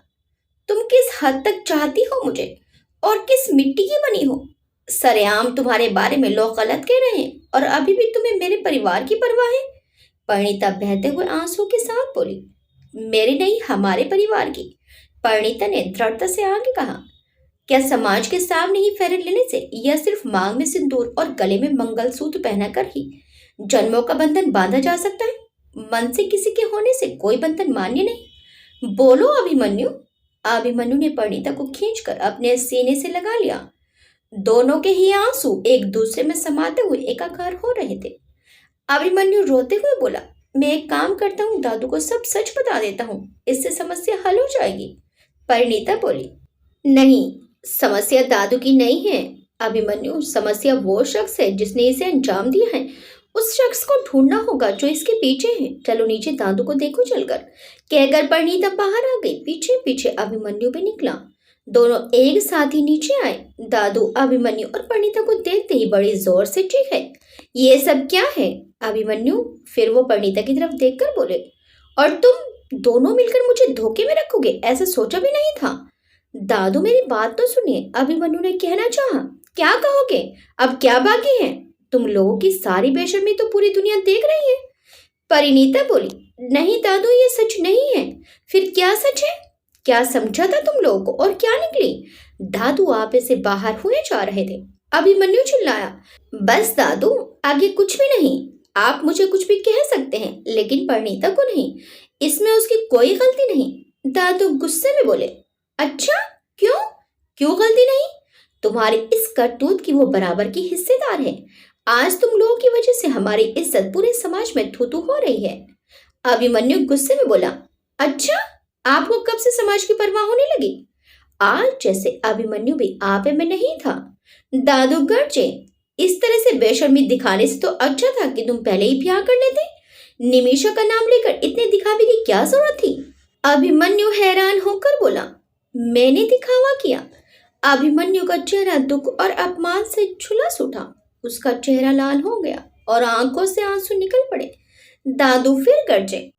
तुम किस हद तक चाहती हो मुझे, और किस मिट्टी की बनी हो? सरेआम तुम्हारे बारे में लोग गलत कह रहे हैं और अभी भी तुम्हें मेरे परिवार की परवाह है। परिणीता बहते हुए आंसू के साथ बोली, मेरे नहीं, हमारे परिवार की। परिणीता ने दृढ़ता से आगे कहा, क्या समाज के सामने ही फेरे लेने से या सिर्फ मांग में सिंदूर और गले में मंगलसूत्र पहनाकर ही जन्मों का बंधन बांधा जा सकता है? मन से किसी के होने से कोई बंधन मान्य नहीं। बोलो अभिमन्यु। अभिमन्यु ने परिणीता को खींचकर अपने सीने से लगा लिया। दोनों के ही आंसू एक दूसरे में समाते हुए एकाकार हो रहे थे। अभिमन्यु रोते हुए बोला, मैं एक काम करता हूँ, दादू को सब सच बता देता हूँ, इससे समस्या हल हो जाएगी। परिणीता बोली, नहीं, समस्या दादू की नहीं है अभिमन्यु, समस्या वो शख्स है जिसने इसे अंजाम दिया है। उस शख्स को ढूंढना होगा जो इसके पीछे है। चलो नीचे, दादू को देखो चलकर। कहकर परिणीता बाहर आ गई। पीछे पीछे अभिमन्यु भी निकला। दोनों एक साथ ही नीचे आए। दादू अभिमन्यु और परिणीता को देखते ही बड़ी जोर से चीखे, ये सब क्या है? अभिमन्यु फिर वो परिणीता की तरफ देखकर बोले, और तुम दोनों मिलकर मुझे धोखे में रखोगे, ऐसा सोचा भी नहीं था। दादू मेरी बात तो सुनिए, अभिमन्यु ने कहना चाहा। क्या कहोगे? अब क्या बाकी है? तुम लोगों की सारी बेशर्मी तो पूरी दुनिया देख रही है। परिणीता बोली, नहीं दादू, ये सच नहीं है। फिर क्या सच है? क्या समझा था तुम लोगों को और क्या निकली? दादू आपे से बाहर हुए जा रहे थे। अभिमन्यु चिल्लाया, बस दादू, आगे कुछ भी नहीं। आप मुझे कुछ भी कह सकते हैं, लेकिन परिणीता को नहीं। इसमें उसकी कोई गलती नहीं। दादू गुस्से में बोले, अच्छा, क्यों? क्यों गलती नहीं? तुम्हारी इस करतूत की वो बराबर की हिस्सेदार है। आज तुम लोगों की वजह से हमारी इज्जत पूरे समाज में थू-थू हो रही है। अभिमन्यु गुस्से में बोला, अच्छा, आपको कब से समाज की परवाह होने लगी? आज जैसे अभिमन्यु भी आपे में नहीं था। दादू गरजे, इस तरह से बेशर्मी दिखाने से तो अच्छा था कि तुम पहले ही ब्याह कर लेते। निमिषा का नाम लेकर इतने दिखावे की क्या जरूरत थी? अभिमन्यु हैरान होकर बोला, मैंने दिखावा किया? अभिमन्यु का चेहरा दुख और अपमान से झुलस उठा। उसका चेहरा लाल हो गया और आंखों से आंसू निकल पड़े। दादू फिर गरजे,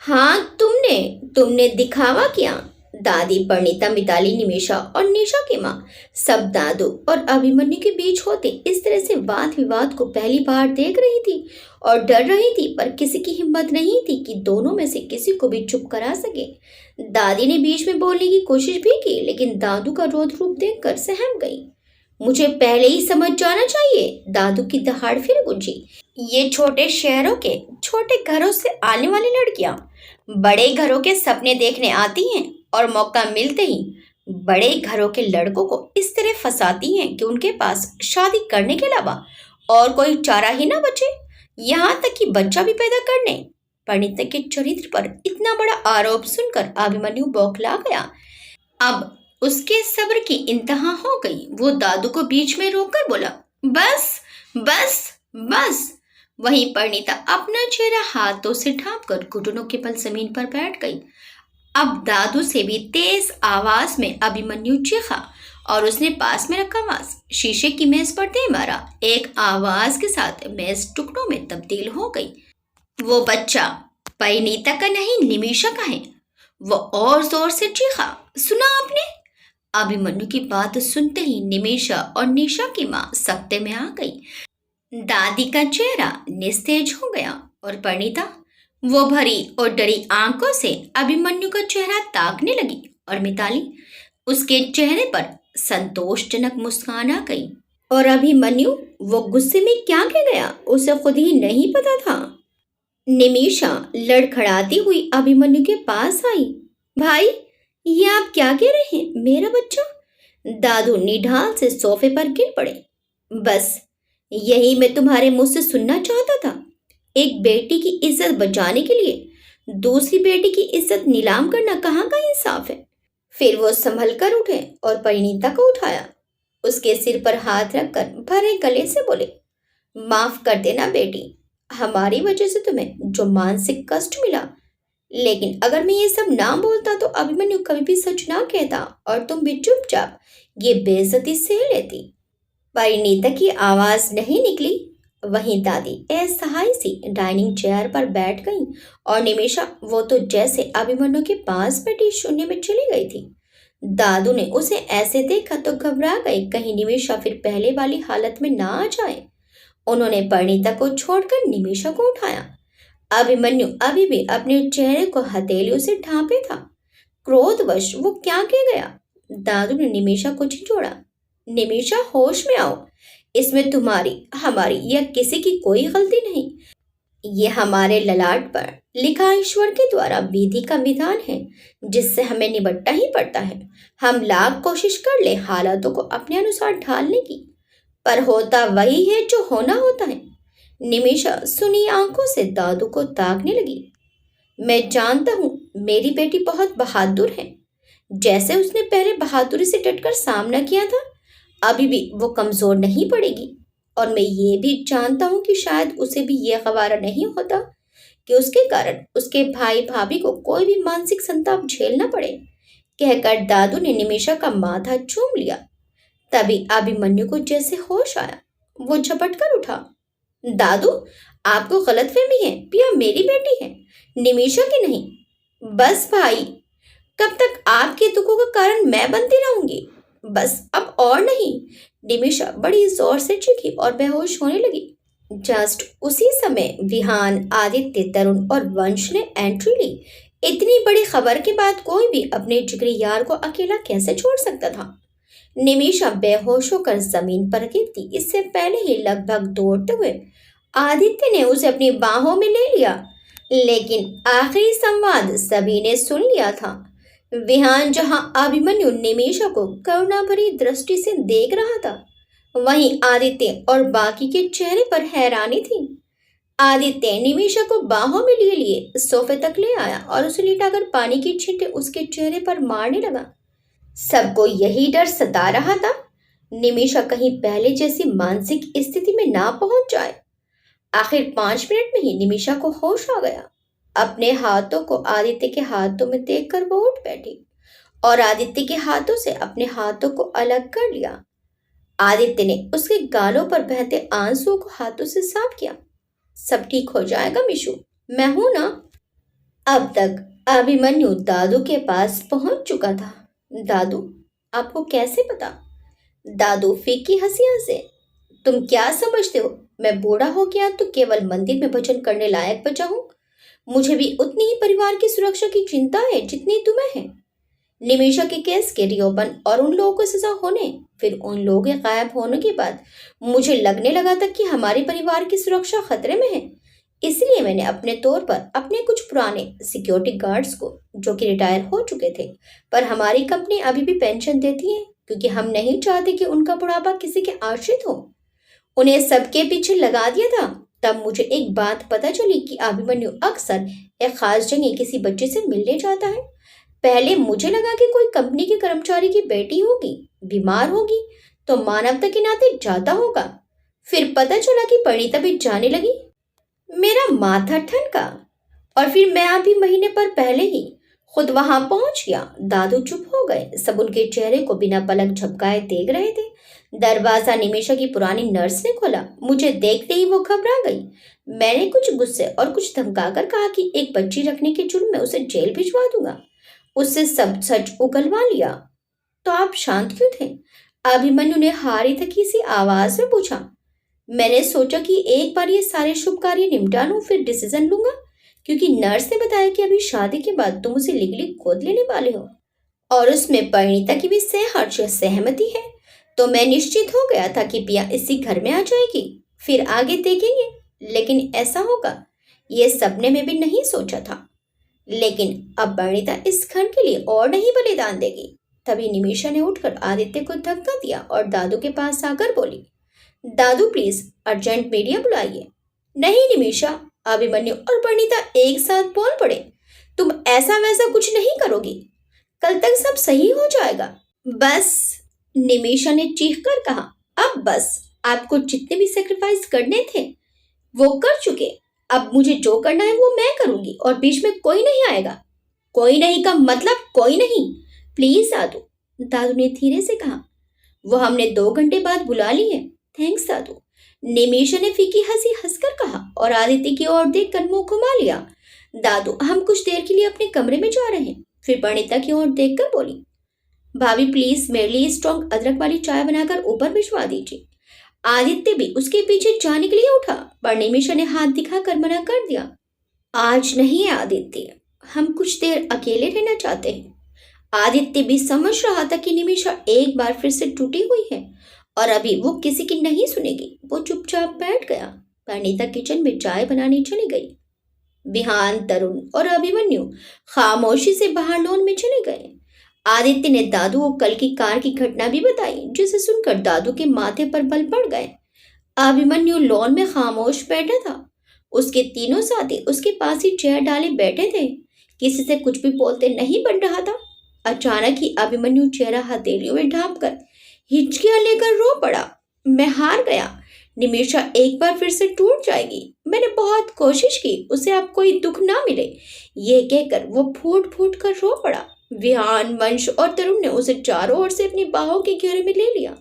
हाँ, तुमने दिखावा किया। दादी, परिणीता, मिताली, निमिषा और निशा की माँ सब दादू और अभिमन्यु के बीच होते इस तरह से वाद विवाद को पहली बार देख रही थी और डर रही थी, पर किसी की हिम्मत नहीं थी कि दोनों में से किसी को भी चुप करा सके। दादी ने बीच में बोलने की कोशिश भी की, लेकिन दादू का रोध रूप देखकर सहम गई। मुझे पहले ही समझ जाना चाहिए। दादू की दहाड़ फिर गूंजी। ये छोटे शहरों के छोटे घरों से आने वाली लड़कियां बड़े घरों के सपने देखने आती हैं और मौका मिलते ही बड़े घरों के लड़कों को इस तरह फंसाती हैं कि उनके पास शादी करने के अलावा और कोई चारा ही ना बचे, यहाँ तक कि बच्चा भी पैदा करने। परिणीता के चरित्र पर इतना बड़ा आरोप सुनकर अभिमन्यु बौखला गया। अब उसके सब्र की इंतहा हो गई। वो दादू को बीच में रोककर बोला, बस बस बस। वहीं परिणीता अपना चेहरा हाथों से ढांपकर घुटनों के बल जमीन पर बैठ गई। अब दादू से भी तेज आवाज में अभिमन्यु चीखा और उसने पास में रखा मांस शीशे की मेज पर दे मारा। एक आवाज के साथ मेज टुकड़ों में तब्दील हो गई। वो बच्चा परिणीता का नहीं, निमिषा का है। वो और जोर से चीखा, सुना आपने? अभिमन्यु की बात सुनते ही निमिषा और निशा की माँ सख्ते में आ गई। दादी का चेहरा निस्तेज हो गया और परिणीता वो भरी और डरी आंखों से अभिमन्यु का चेहरा ताकने लगी और मिताली उसके चेहरे पर संतोषजनक मुस्कान आ गई। और अभिमन्यु वो गुस्से में क्या कह गया उसे खुद ही नहीं पता था। निमिषा लड़खड़ाती हुई अभिमन्यु के पास आई। भाई, ये आप क्या कह रहे हैं? मेरा बच्चा? दादू निढाल से सोफे पर गिर पड़े। बस यही मैं तुम्हारे मुंह से सुनना चाहता था। एक बेटी की इज्जत बचाने के लिए दूसरी बेटी की इज्जत नीलाम करना कहाँ का इंसाफ है। फिर वो संभल कर उठे और परिणीता को उठाया, उसके सिर पर हाथ रखकर भरे गले से बोले, माफ कर देना बेटी, हमारी वजह से तुम्हें जो मानसिक कष्ट मिला। लेकिन अगर मैं ये सब ना बोलता तो अभिमन्यु कभी भी सच ना कहता और तुम भी चुपचाप ये बेइज्जती सह लेती। परिणीता की आवाज नहीं निकली। वहीं दादी असहाय सी डाइनिंग चेयर पर बैठ गई और निमिषा वो तो जैसे अभिमन्यु के पास बैठी शून्य में चली गई थी। दादू ने उसे ऐसे देखा तो घबरा गए, कहीं निमिषा फिर पहले वाली हालत में ना आ जाए। उन्होंने परिणीता को छोड़कर निमिषा को उठाया। अभिमन्यु अभी भी अपने चेहरे को हथेलियों से ढांपे था। क्रोधवश वो क्या कह गया। दादू ने निमिषा को झिझोड़ा, निमिषा होश में आओ, इसमें तुम्हारी हमारी या किसी की कोई गलती नहीं। ये हमारे ललाट पर लिखा ईश्वर के द्वारा विधि का विधान है जिससे हमें निपटना ही पड़ता है। हम लाख कोशिश कर ले हालातों को अपने अनुसार ढालने की, पर होता वही है जो होना होता है। निमिषा सुनी आंखों से दादू को ताकने लगी। मैं जानता हूँ मेरी बेटी बहुत बहादुर है, जैसे उसने पहले बहादुरी से डटकर सामना किया था, अभी भी वो कमजोर नहीं पड़ेगी। और मैं ये भी जानता हूँ कि शायद उसे भी ये गवारा नहीं होता कि उसके कारण उसके भाई भाभी को कोई भी मानसिक संताप झेलना पड़े। कहकर दादू ने निमिषा का माथा चूम लिया। तभी अभिमन्यु को जैसे होश आया, वो झपट कर उठा। दादू, आपको गलतफहमी है, पिया मेरी बेटी है, निमिषा की नहीं। बस भाई, कब तक आपके दुखों का कारण मैं बनती रहूंगी? बस अब और नहीं। निमिषा बड़ी जोर से चीखी और बेहोश होने लगी। जस्ट उसी समय विहान, आदित्य, तरुण और वंश ने एंट्री ली। इतनी बड़ी खबर के बाद कोई भी अपने जिगरी यार को अकेला कैसे छोड़ सकता था। निमिषा बेहोश होकर जमीन पर गिरती इससे पहले ही लगभग दौड़ते हुए आदित्य ने उसे अपनी बाहों में ले लिया। लेकिन आखिरी संवाद सभी ने सुन लिया था। विहान जहां अभिमन्यु निमिषा को करुणा भरी दृष्टि से देख रहा था, वहीं आदित्य और बाकी के चेहरे पर हैरानी थी। आदित्य निमिषा को बाहों में लिए लिए सोफे तक ले आया और उसे लिटाकर पानी की छींटे उसके चेहरे पर मारने लगा। सबको यही डर सता रहा था, निमिषा कहीं पहले जैसी मानसिक स्थिति में ना पहुंच जाए। आखिर 5 मिनट में ही निमिषा को होश आ गया। अपने हाथों को आदित्य के हाथों में देखकर वो उठ बैठी और आदित्य के हाथों से अपने हाथों को अलग कर लिया। आदित्य ने उसके गालों पर बहते आंसुओं को हाथों से साफ किया। सब ठीक हो जाएगा मिशु, मैं हूं ना। अब तक अभिमन्यु दादू के पास पहुंच चुका था। दादू, आपको कैसे पता? दादू फीकी हंसी हंसे। तुम क्या समझते हो मैं बूढ़ा हो गया तो केवल मंदिर में भजन करने लायक बचा हूं? मुझे भी उतनी ही परिवार की सुरक्षा की चिंता है जितनी तुम्हें है। निमिषा के केस के रिओपन और उन लोगों को सजा होने, फिर उन लोगों के गायब होने के बाद मुझे लगने लगा था कि हमारे परिवार की सुरक्षा खतरे में है। इसलिए मैंने अपने तौर पर अपने कुछ पुराने सिक्योरिटी गार्ड्स को, जो कि रिटायर हो चुके थे पर हमारी कंपनी अभी भी पेंशन देती है क्योंकि हम नहीं चाहते कि उनका बुढ़ापा किसी के आश्रित हो, उन्हें सबके पीछे लगा दिया था। तब मुझे एक बात पता चली कि अभिमन्यु अक्सर एक खास जगह किसी बच्चे से मिलने जाता है। पहले मुझे लगा कि कोई कंपनी के कर्मचारी की बेटी होगी, बीमार होगी तो मानवता के नाते जाता होगा। फिर पता चला कि परिणीता भी जाने लगी। मेरा माथा ठनका और फिर मैं अभी महीने पर पहले ही खुद वहां पहुंच गया। दादू चुप हो गए, सब उनके चेहरे को बिना पलक झपकाए देख रहे थे। दरवाजा निमिषा की पुरानी नर्स ने खोला। मुझे देखते ही वो घबरा गई। मैंने कुछ गुस्से और कुछ धमकाकर कहा कि एक बच्ची रखने के जुर्म में उसे जेल भिजवा दूंगा। उससे सब सच उगलवा लिया। तो आप शांत क्यों थे? अभिमन्यु ने हारी थकी सी आवाज में पूछा। मैंने सोचा कि एक बार ये सारे शुभ कार्य निपटा लूं, फिर डिसीजन लूंगा, क्योंकि नर्स ने बताया कि अभी शादी के बाद तुम उसे लीगली गोद लेने वाले हो और उसमें परिणीता की भी सहर्ष सहमति है। तो मैं निश्चित हो गया था कि पिया इसी घर में आ जाएगी, फिर आगे देखेंगे। लेकिन ऐसा होगा ये सपने में भी नहीं सोचा था। लेकिन अब परिणीता इस घर के लिए और नहीं बलिदान देगी। तभी निमिषा ने उठकर आदित्य को धक्का दिया और दादू के पास आकर बोली, दादू प्लीज अर्जेंट मीडिया बुलाइए। नहीं निमिषा, अभिमन्यु और परिणीता एक साथ बोल पड़े। तुम ऐसा वैसा कुछ नहीं करोगी, कल तक सब सही हो जाएगा। बस, निमिषा ने चीख कर कहा। अब बस, आपको जितने भी सेक्रीफाइस करने थे वो कर चुके। अब मुझे जो करना है वो मैं करूंगी और बीच में कोई नहीं आएगा। कोई नहीं का मतलब कोई नहीं। प्लीज दादू, दादू ने धीरे से कहा। वो हमने 2 घंटे बाद बुला ली है। थैंक्स दादू, निमिषा ने फीकी हंसी हंसकर कहा और आदित्य की ओर देखकर मुंह घुमा लिया। दादू, हम कुछ देर के लिए अपने कमरे में जा रहे हैं। फिर परिणीता की ओर देखकर बोली, भाभी प्लीज मेरे लिए स्ट्रॉन्ग अदरक वाली चाय बनाकर ऊपर भिजवा दीजिए। आदित्य भी उसके पीछे जाने के लिए उठा, पर निमिषा ने हाथ दिखाकर मना कर दिया। आज नहीं है आदित्य, हम कुछ देर अकेले रहना चाहते हैं। आदित्य भी समझ रहा था कि निमिषा एक बार फिर से टूटी हुई है और अभी वो किसी की नहीं सुनेगी। वो चुपचाप बैठ गया। परिणीता किचन में चाय बनाने चली गई। विहान, तरुण और अभिमन्यु खामोशी से बाहर लॉन में चले गए। आदित्य ने दादू को कल की कार की घटना भी बताई, जिसे सुनकर दादू के माथे पर बल पड़ गए। अभिमन्यु लॉन में खामोश बैठा था। उसके तीनों साथी उसके पास ही चेयर डाले बैठे थे। किसी से कुछ भी बोलते नहीं बन रहा था। अचानक ही अभिमन्यु चेहरा हथेलियों में ढांप कर हिचकियां लेकर रो पड़ा। मैं हार गया। निमिषा एक बार फिर से टूट जाएगी। मैंने बहुत कोशिश की उसे अब कोई दुख ना मिले। ये कहकर वो फूट फूट कर रो पड़ा। विहान, वंश और तरुण ने उसे चारों ओर से अपनी बाहों के घेरे में ले लिया।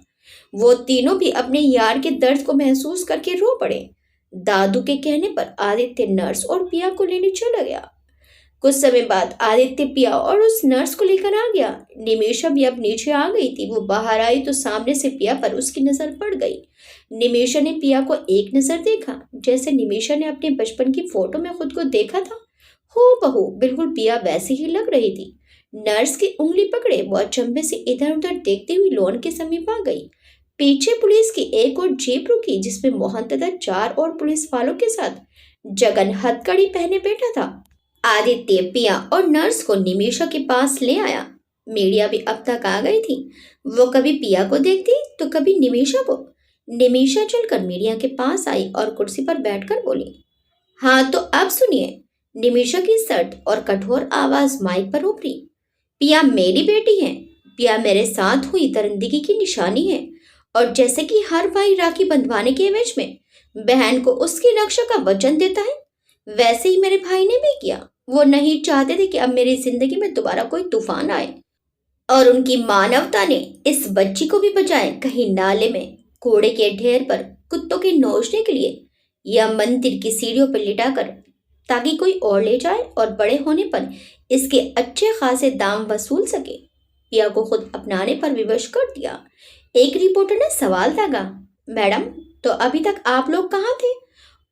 वो तीनों भी अपने यार के दर्द को महसूस करके रो पड़े। दादू के कहने पर आदित्य नर्स और पिया को लेने चला गया। कुछ समय बाद आदित्य पिया और उस नर्स को लेकर आ गया। निमिषा भी अब नीचे आ गई थी। वो बाहर आई तो सामने से पिया पर उसकी नजर पड़ गई। निमिषा ने पिया को एक नजर देखा, जैसे निमिषा ने अपने बचपन की फोटो में खुद को देखा था। हूबहू बिल्कुल पिया वैसी ही लग रही थी। नर्स की उंगली पकड़े वो अचंभे से इधर उधर देखती हुई लॉन के समीप आ गई। पीछे पुलिस की एक और जीप रुकी, जिसमें मोहन तथा 4 और पुलिस वालों के साथ जगन हथकड़ी पहने बैठा था। आदित्य, पिया और नर्स को निमिषा के पास ले आया। मीडिया भी अब तक आ गई थी। वो कभी पिया को देखती तो कभी निमिषा को। निमिषा चलकर मीडिया के पास आई और कुर्सी पर बैठकर बोली, हाँ तो अब सुनिए। निमिषा की सर्द और कठोर आवाज माइक पर उभरी। पिया मेरी बेटी है। पिया मेरे साथ हुई दरिंदगी की निशानी है। और जैसे कि हर भाई राखी बंधवाने के एवज में बहन को उसकी रक्षा का वचन देता है, वैसे ही मेरे भाई ने भी किया। वो नहीं चाहते थे कि अब मेरी जिंदगी में दोबारा कोई तूफान आए। और उनकी मानवता ने इस बच्ची को भी बचाए कहीं नाले में, कूड़े के ढेर पर कुत्तों के नोचने के लिए, या मंदिर की सीढ़ियों पर लिटाकर, ताकि कोई और ले जाए और बड़े होने पर इसके अच्छे खासे दाम वसूल सके। पिया को खुद अपनाने पर विवश कर दिया। एक रिपोर्टर ने सवाल दागा, मैडम तो अभी तक आप लोग कहाँ थे?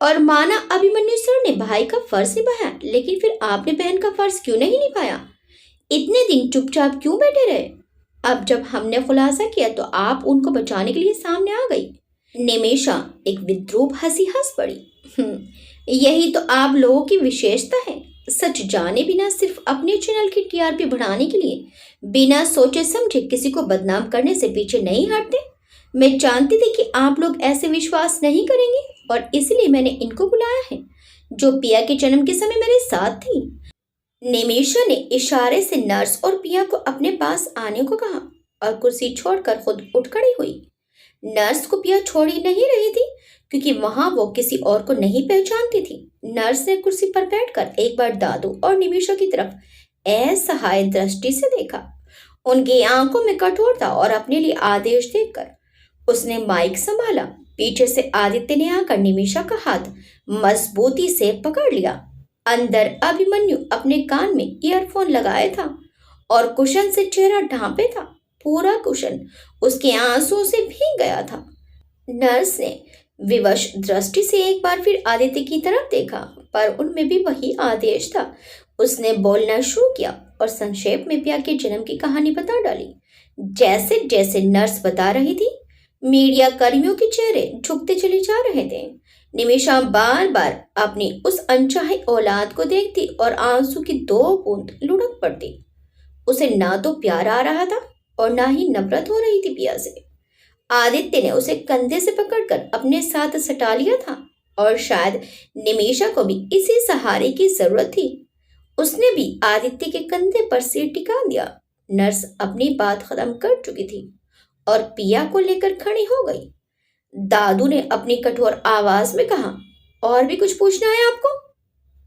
और माना अभिमन्यु सर ने भाई का फर्ज निभाया, लेकिन फिर आपने बहन का फर्ज क्यों नहीं निभाया? इतने दिन चुपचाप क्यों बैठे रहे? अब जब हमने खुलासा किया तो आप उनको बचाने के लिए सामने आ गई। निमिषा एक विद्रूप हंसी हंस पड़ी। यही तो आप लोगों की विशेषता है। सच जाने बिना सिर्फ अपने चैनल की टीआरपी बढ़ाने के लिए बिना सोचे समझे किसी को बदनाम करने से पीछे नहीं हटते। मैं जानती थी कि आप लोग ऐसे विश्वास नहीं करेंगे और इसलिए मैंने इनको बुलाया है, जो पिया के जन्म के समय मेरे साथ थी। निमिषा ने इशारे से नर्स और पिया को अपने पास आने को कहा और कुर्सी छोड़कर खुद उठ खड़ी हुई। नर्स को पिया छोड़ ही नहीं रही थी, क्योंकि वहां वो किसी और को नहीं पहचानती थी। नर्स ने कुर्सी पर बैठकर एक बार दादू और निमिषा की तरफ असहाय दृष्टि से देखा। उनकी आंखों में कठोरता और अपने लिए आदेश देखकर उसने माइक संभाला। पीछे से आदित्य ने आकर निमिषा का हाथ मजबूती से पकड़ लिया। अंदर अभिमन्यु अपने कान में ईयरफोन लगाए था और कुशन से चेहरा ढांपे था। पूरा कुशन उसके आंसुओं से भीग गया था। नर्स ने विवश दृष्टि से एक बार फिर आदित्य की तरफ देखा, पर उनमें भी वही आदेश था। उसने बोलना शुरू किया और संक्षेप में पिया के जन्म की कहानी बता डाली। जैसे जैसे नर्स बता रही थी, मीडिया कर्मियों के चेहरे झुकते चले जा रहे थे। निमिषा बार बार अपनी उस अनचाही औलाद को देखती और आंसू की 2 बूंद लुढ़क पड़ती। उसे ना तो प्यार आ रहा था और ना ही नफरत हो रही थी पिया से। आदित्य ने उसे कंधे से पकड़कर अपने साथ सटा लिया था और शायद निमिषा को भी इसी सहारे की जरूरत थी। उसने भी आदित्य के कंधे पर सिर टिका दिया। नर्स अपनी बात खत्म कर चुकी थी और पिया को लेकर खड़ी हो गई। दादू ने अपनी कठोर आवाज में कहा, और भी कुछ पूछना है आपको?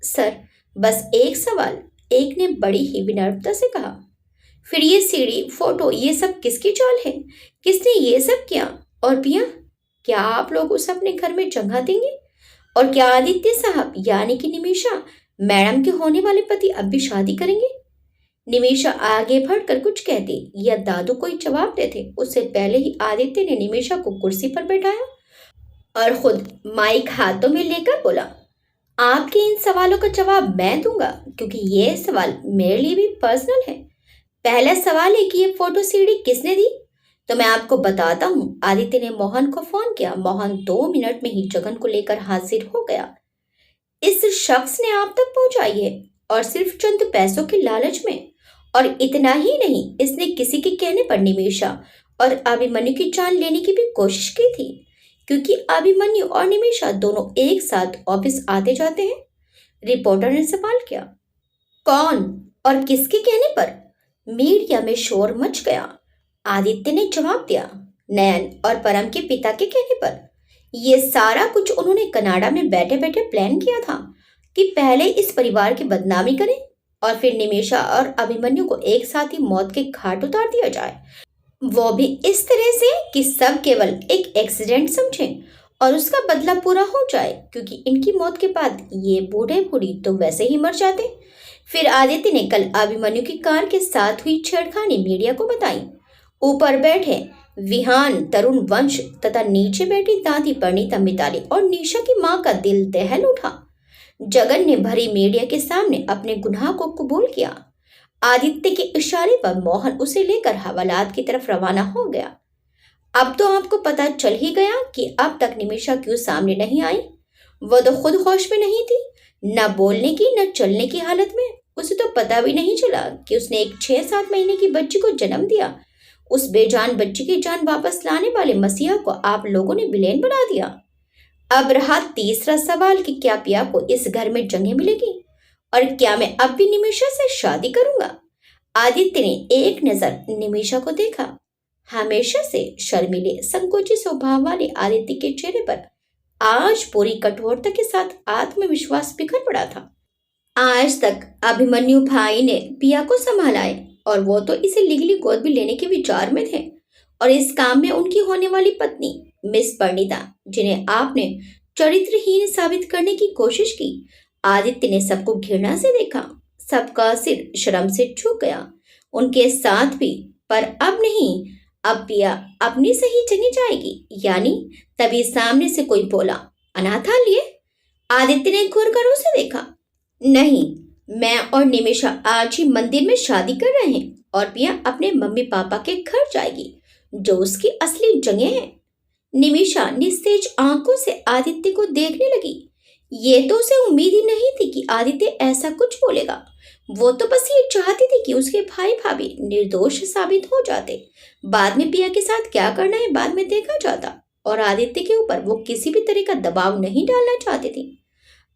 सर, बस एक सवाल, एक ने बड़ी ही विनम्रता से कहा। फिर ये सीढ़ी, फोटो, ये सब किसकी चाल है? किसने ये सब किया? और पिया, क्या आप लोग उसे अपने घर में जगह देंगे? और क्या आदित्य साहब यानी कि निमिषा मैडम के होने वाले पति अब भी शादी करेंगे? निमिषा आगे बढ़कर कुछ कहती या दादू कोई जवाब देते, उससे पहले ही आदित्य ने निमिषा को कुर्सी पर बैठाया और खुद माइक हाथों में लेकर बोला, आपके इन सवालों का जवाब मैं दूंगा क्योंकि ये सवाल मेरे लिए भी पर्सनल है। पहला सवाल है कि ये फोटो सीडी किसने दी? तो मैं आपको बताता हूँ। आदित्य ने मोहन को फोन किया। मोहन 2 मिनट में ही जगन को लेकर हाजिर हो गया। इस शख्स ने आप तक पहुंचाई है और सिर्फ चंद पैसों के लालच में। और इतना ही नहीं, इसने किसी के कहने पर निमिषा और अभिमन्यु की जान लेने की भी कोशिश की थी, क्योंकि अभिमन्यु और निमिषा दोनों एक साथ ऑफिस आते जाते हैं। रिपोर्टर ने सवाल किया, कौन और किसके कहने पर? मीडिया में शोर मच गया। आदित्य ने जवाब दिया, नयन और परम के पिता के कहने पर। ये सारा कुछ उन्होंने कनाडा में बैठे बैठे प्लान किया था कि पहले इस परिवार की बदनामी करें और फिर निमिषा और अभिमन्यु को एक साथ ही मौत के घाट उतार दिया जाए, वो भी इस तरह से कि सब केवल एक एक्सीडेंट समझें और उसका बदला पूरा हो जाए, क्योंकि इनकी मौत के बाद ये बूढ़े बूढ़ी तो वैसे ही मर जाते। फिर आदित्य ने कल अभिमन्यु की कार के साथ हुई छेड़खानी मीडिया को बताई। ऊपर बैठे विहान, तरुण वंश तथा नीचे बैठी दादी परिणीता मिताली और निशा की मां का दिल दहल उठा। जगन ने भरी मीडिया के सामने अपने गुनाह को कबूल किया। आदित्य के इशारे पर मोहन उसे लेकर हवालात की तरफ रवाना हो गया। अब तो आपको पता चल ही गया कि अब तक निमिषा क्यों सामने नहीं आई। वो तो खुद होश में नहीं थी, न बोलने की न चलने की हालत में। उसे तो पता भी नहीं चला कि उसने एक 6-7 महीने की बच्ची को जन्म दिया। उस बेजान बच्ची की जान वापस लाने वाले मसीहा को आप लोगों ने विलेन बना दिया। अब रहा तीसरा सवाल कि क्या पिया को इस घर में जगह मिलेगी और क्या मैं अब भी निमिषा से शादी करूंगा? आदित्य ने एक नजर निमिषा को देखा। हमेशा से शर्मीले संकोची स्वभाव वाले आदित्य के चेहरे पर आज पूरी कठोरता के साथ आत्मविश्वास बिखर पड़ा था। आज तक अभिमन्यु भाई ने पिया को संभाला है और वो तो इसे लीगली गोद भी लेने के विचार में थे, और इस काम में उनकी होने वाली पत्नी मिस परिणीता, जिन्हें आपने चरित्रहीन साबित करने की कोशिश की। आदित्य ने सबको घृणा से देखा। सबका सिर शर्म से झुक गया, उनके साथ भी। पर अब नहीं, अब पिया अपनी सही जगह जाएगी। यानी तभी सामने से कोई बोला, अनाथालय? आदित्य ने घूर कर उसे देखा। नहीं, मैं और निमिषा आज ही मंदिर में शादी कर रहे हैं और पिया अपने मम्मी पापा के घर जाएगी, जो उसकी असली जगह है। निमिषा निस्तेज आंखों से आदित्य को देखने लगी। ये तो उसे उम्मीद ही नहीं थी कि आदित्य ऐसा कुछ बोलेगा। वो तो बस ये चाहती थी कि उसके भाई भाभी निर्दोष साबित हो जाते। बाद में पिया के साथ क्या करना है बाद में देखा जाता, और आदित्य के ऊपर वो किसी भी तरह का दबाव नहीं डालना चाहती थी।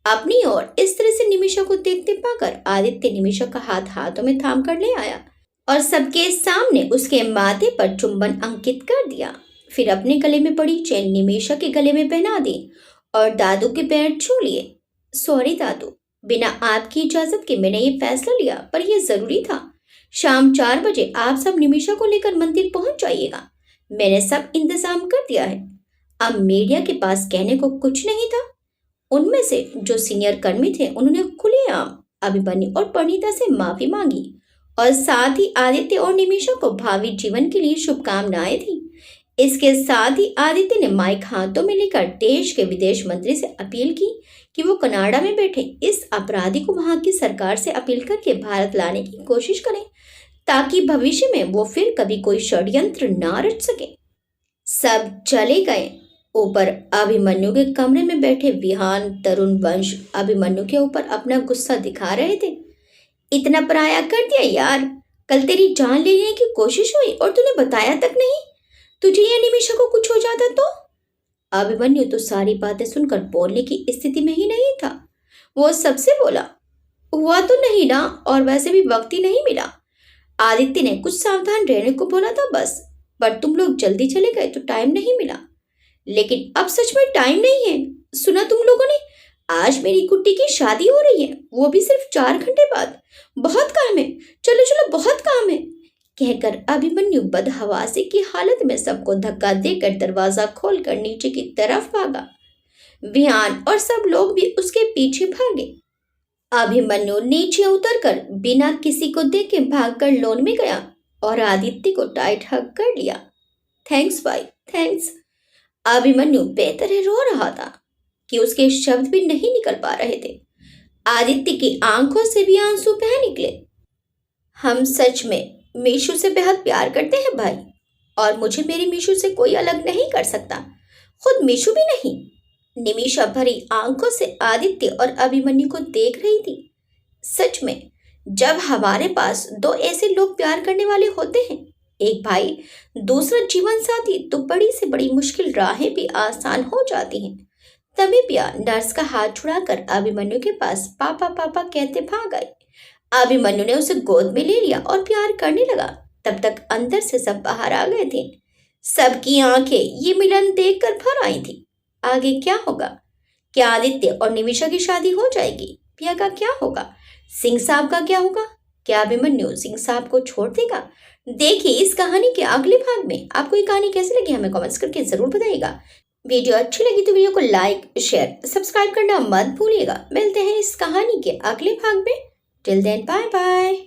अपनी ओर इस तरह से निमिषा को देखते पाकर आदित्य निमिषा का हाथ हाथों में थाम कर ले आया और सबके सामने उसके माथे पर चुंबन अंकित कर दिया। फिर अपने गले में पड़ी चेन निमिषा के गले में पहना दी और दादू के पैर छू लिए। सॉरी दादू, बिना आपकी इजाजत के मैंने ये फैसला लिया, पर यह जरूरी था। शाम 4 बजे आप सब निमिषा को लेकर मंदिर पहुंच जाइएगा। मैंने सब इंतजाम कर दिया है। अब मीडिया के पास कहने को कुछ नहीं था। उनमें से जो सीनियर कर्मी थे उन्होंने खुलेआम अभिमन्यु और परिणीता से माफी मांगी और साथ ही आदित्य और निमिषा को भावी जीवन के लिए शुभकामनाएं दी। इसके साथ ही आदित्य ने माइक हाथों में लेकर देश के विदेश मंत्री से अपील की कि वो कनाडा में बैठे इस अपराधी को वहां की सरकार से अपील करके भारत लाने की कोशिश करें, ताकि भविष्य में वो फिर कभी कोई षड्यंत्र ना रच सके। सब चले गए। ऊपर अभिमन्यु के कमरे में बैठे विहान, तरुण वंश अभिमन्यु के ऊपर अपना गुस्सा दिखा रहे थे। इतना पराया कर दिया यार, कल तेरी जान लेने की कोशिश हुई और तूने बताया तक नहीं। तुझे या निमिषा को कुछ हो जाता तो? अभिमन्यु तो सारी बातें सुनकर बोलने की स्थिति में ही नहीं था। वो सबसे बोला, हुआ तो नहीं ना, और वैसे भी वक्त ही नहीं मिला। आदित्य ने कुछ सावधान रहने को बोला था बस, पर तुम लोग जल्दी चले गए तो टाइम नहीं मिला। लेकिन अब सच में टाइम नहीं है। सुना तुम लोगों ने? आज मेरी कुट्टी की शादी हो रही है, वो भी सिर्फ 4 घंटे बाद। बहुत काम है, चलो चलो बहुत काम है, कहकर अभिमन्यु बदहवासी की हालत में सबको धक्का देकर दरवाजा खोलकर नीचे की तरफ भागा। विहान और सब लोग भी उसके पीछे भागे। अभिमन्यु नीचे उतरकर बिना किसी को देखे भागकर लॉन में गया और आदित्य को टाइट हग कर लिया। थैंक्स भाई, थैंक्स। अभिमन्यु बेतरह रो रहा था कि उसके शब्द भी नहीं निकल पा रहे थे। आदित्य की आंखों से भी आंसू बह निकले। हम सच में मीशू से बेहद प्यार करते हैं भाई, और मुझे मेरी मीशू से कोई अलग नहीं कर सकता, खुद मीशू भी नहीं। निमिषा भरी आंखों से आदित्य और अभिमन्यु को देख रही थी। सच में जब हमारे पास दो ऐसे लोग प्यार करने वाले होते हैं, एक भाई दूसरा जीवन साथी, तो बड़ी से बड़ी मुश्किल राहें भी आसान हो जाती हैं। तभी पिया नर्स का हाथ छुड़ाकर अभिमन्यु के पास पापा पापा कहते भाग आई। अभिमन्यु ने उसे गोद में ले लिया और प्यार करने लगा। तब तक अंदर से सब बाहर आ गए थे। सबकी आंखें ये मिलन देखकर भर आई थी। आगे क्या होगा? क्या आदित्य और निमिषा की शादी हो जाएगी? पिया का क्या होगा? सिंह साहब का क्या होगा? क्या अभिमन्यु सिंह साहब को छोड़ देगा? देखिए इस कहानी के अगले भाग में। आपको ये कहानी कैसी लगी हमें कमेंट्स करके जरूर बताइएगा। वीडियो अच्छी लगी तो वीडियो को लाइक शेयर सब्सक्राइब करना मत भूलिएगा। मिलते हैं इस कहानी के अगले भाग में। Till then bye bye.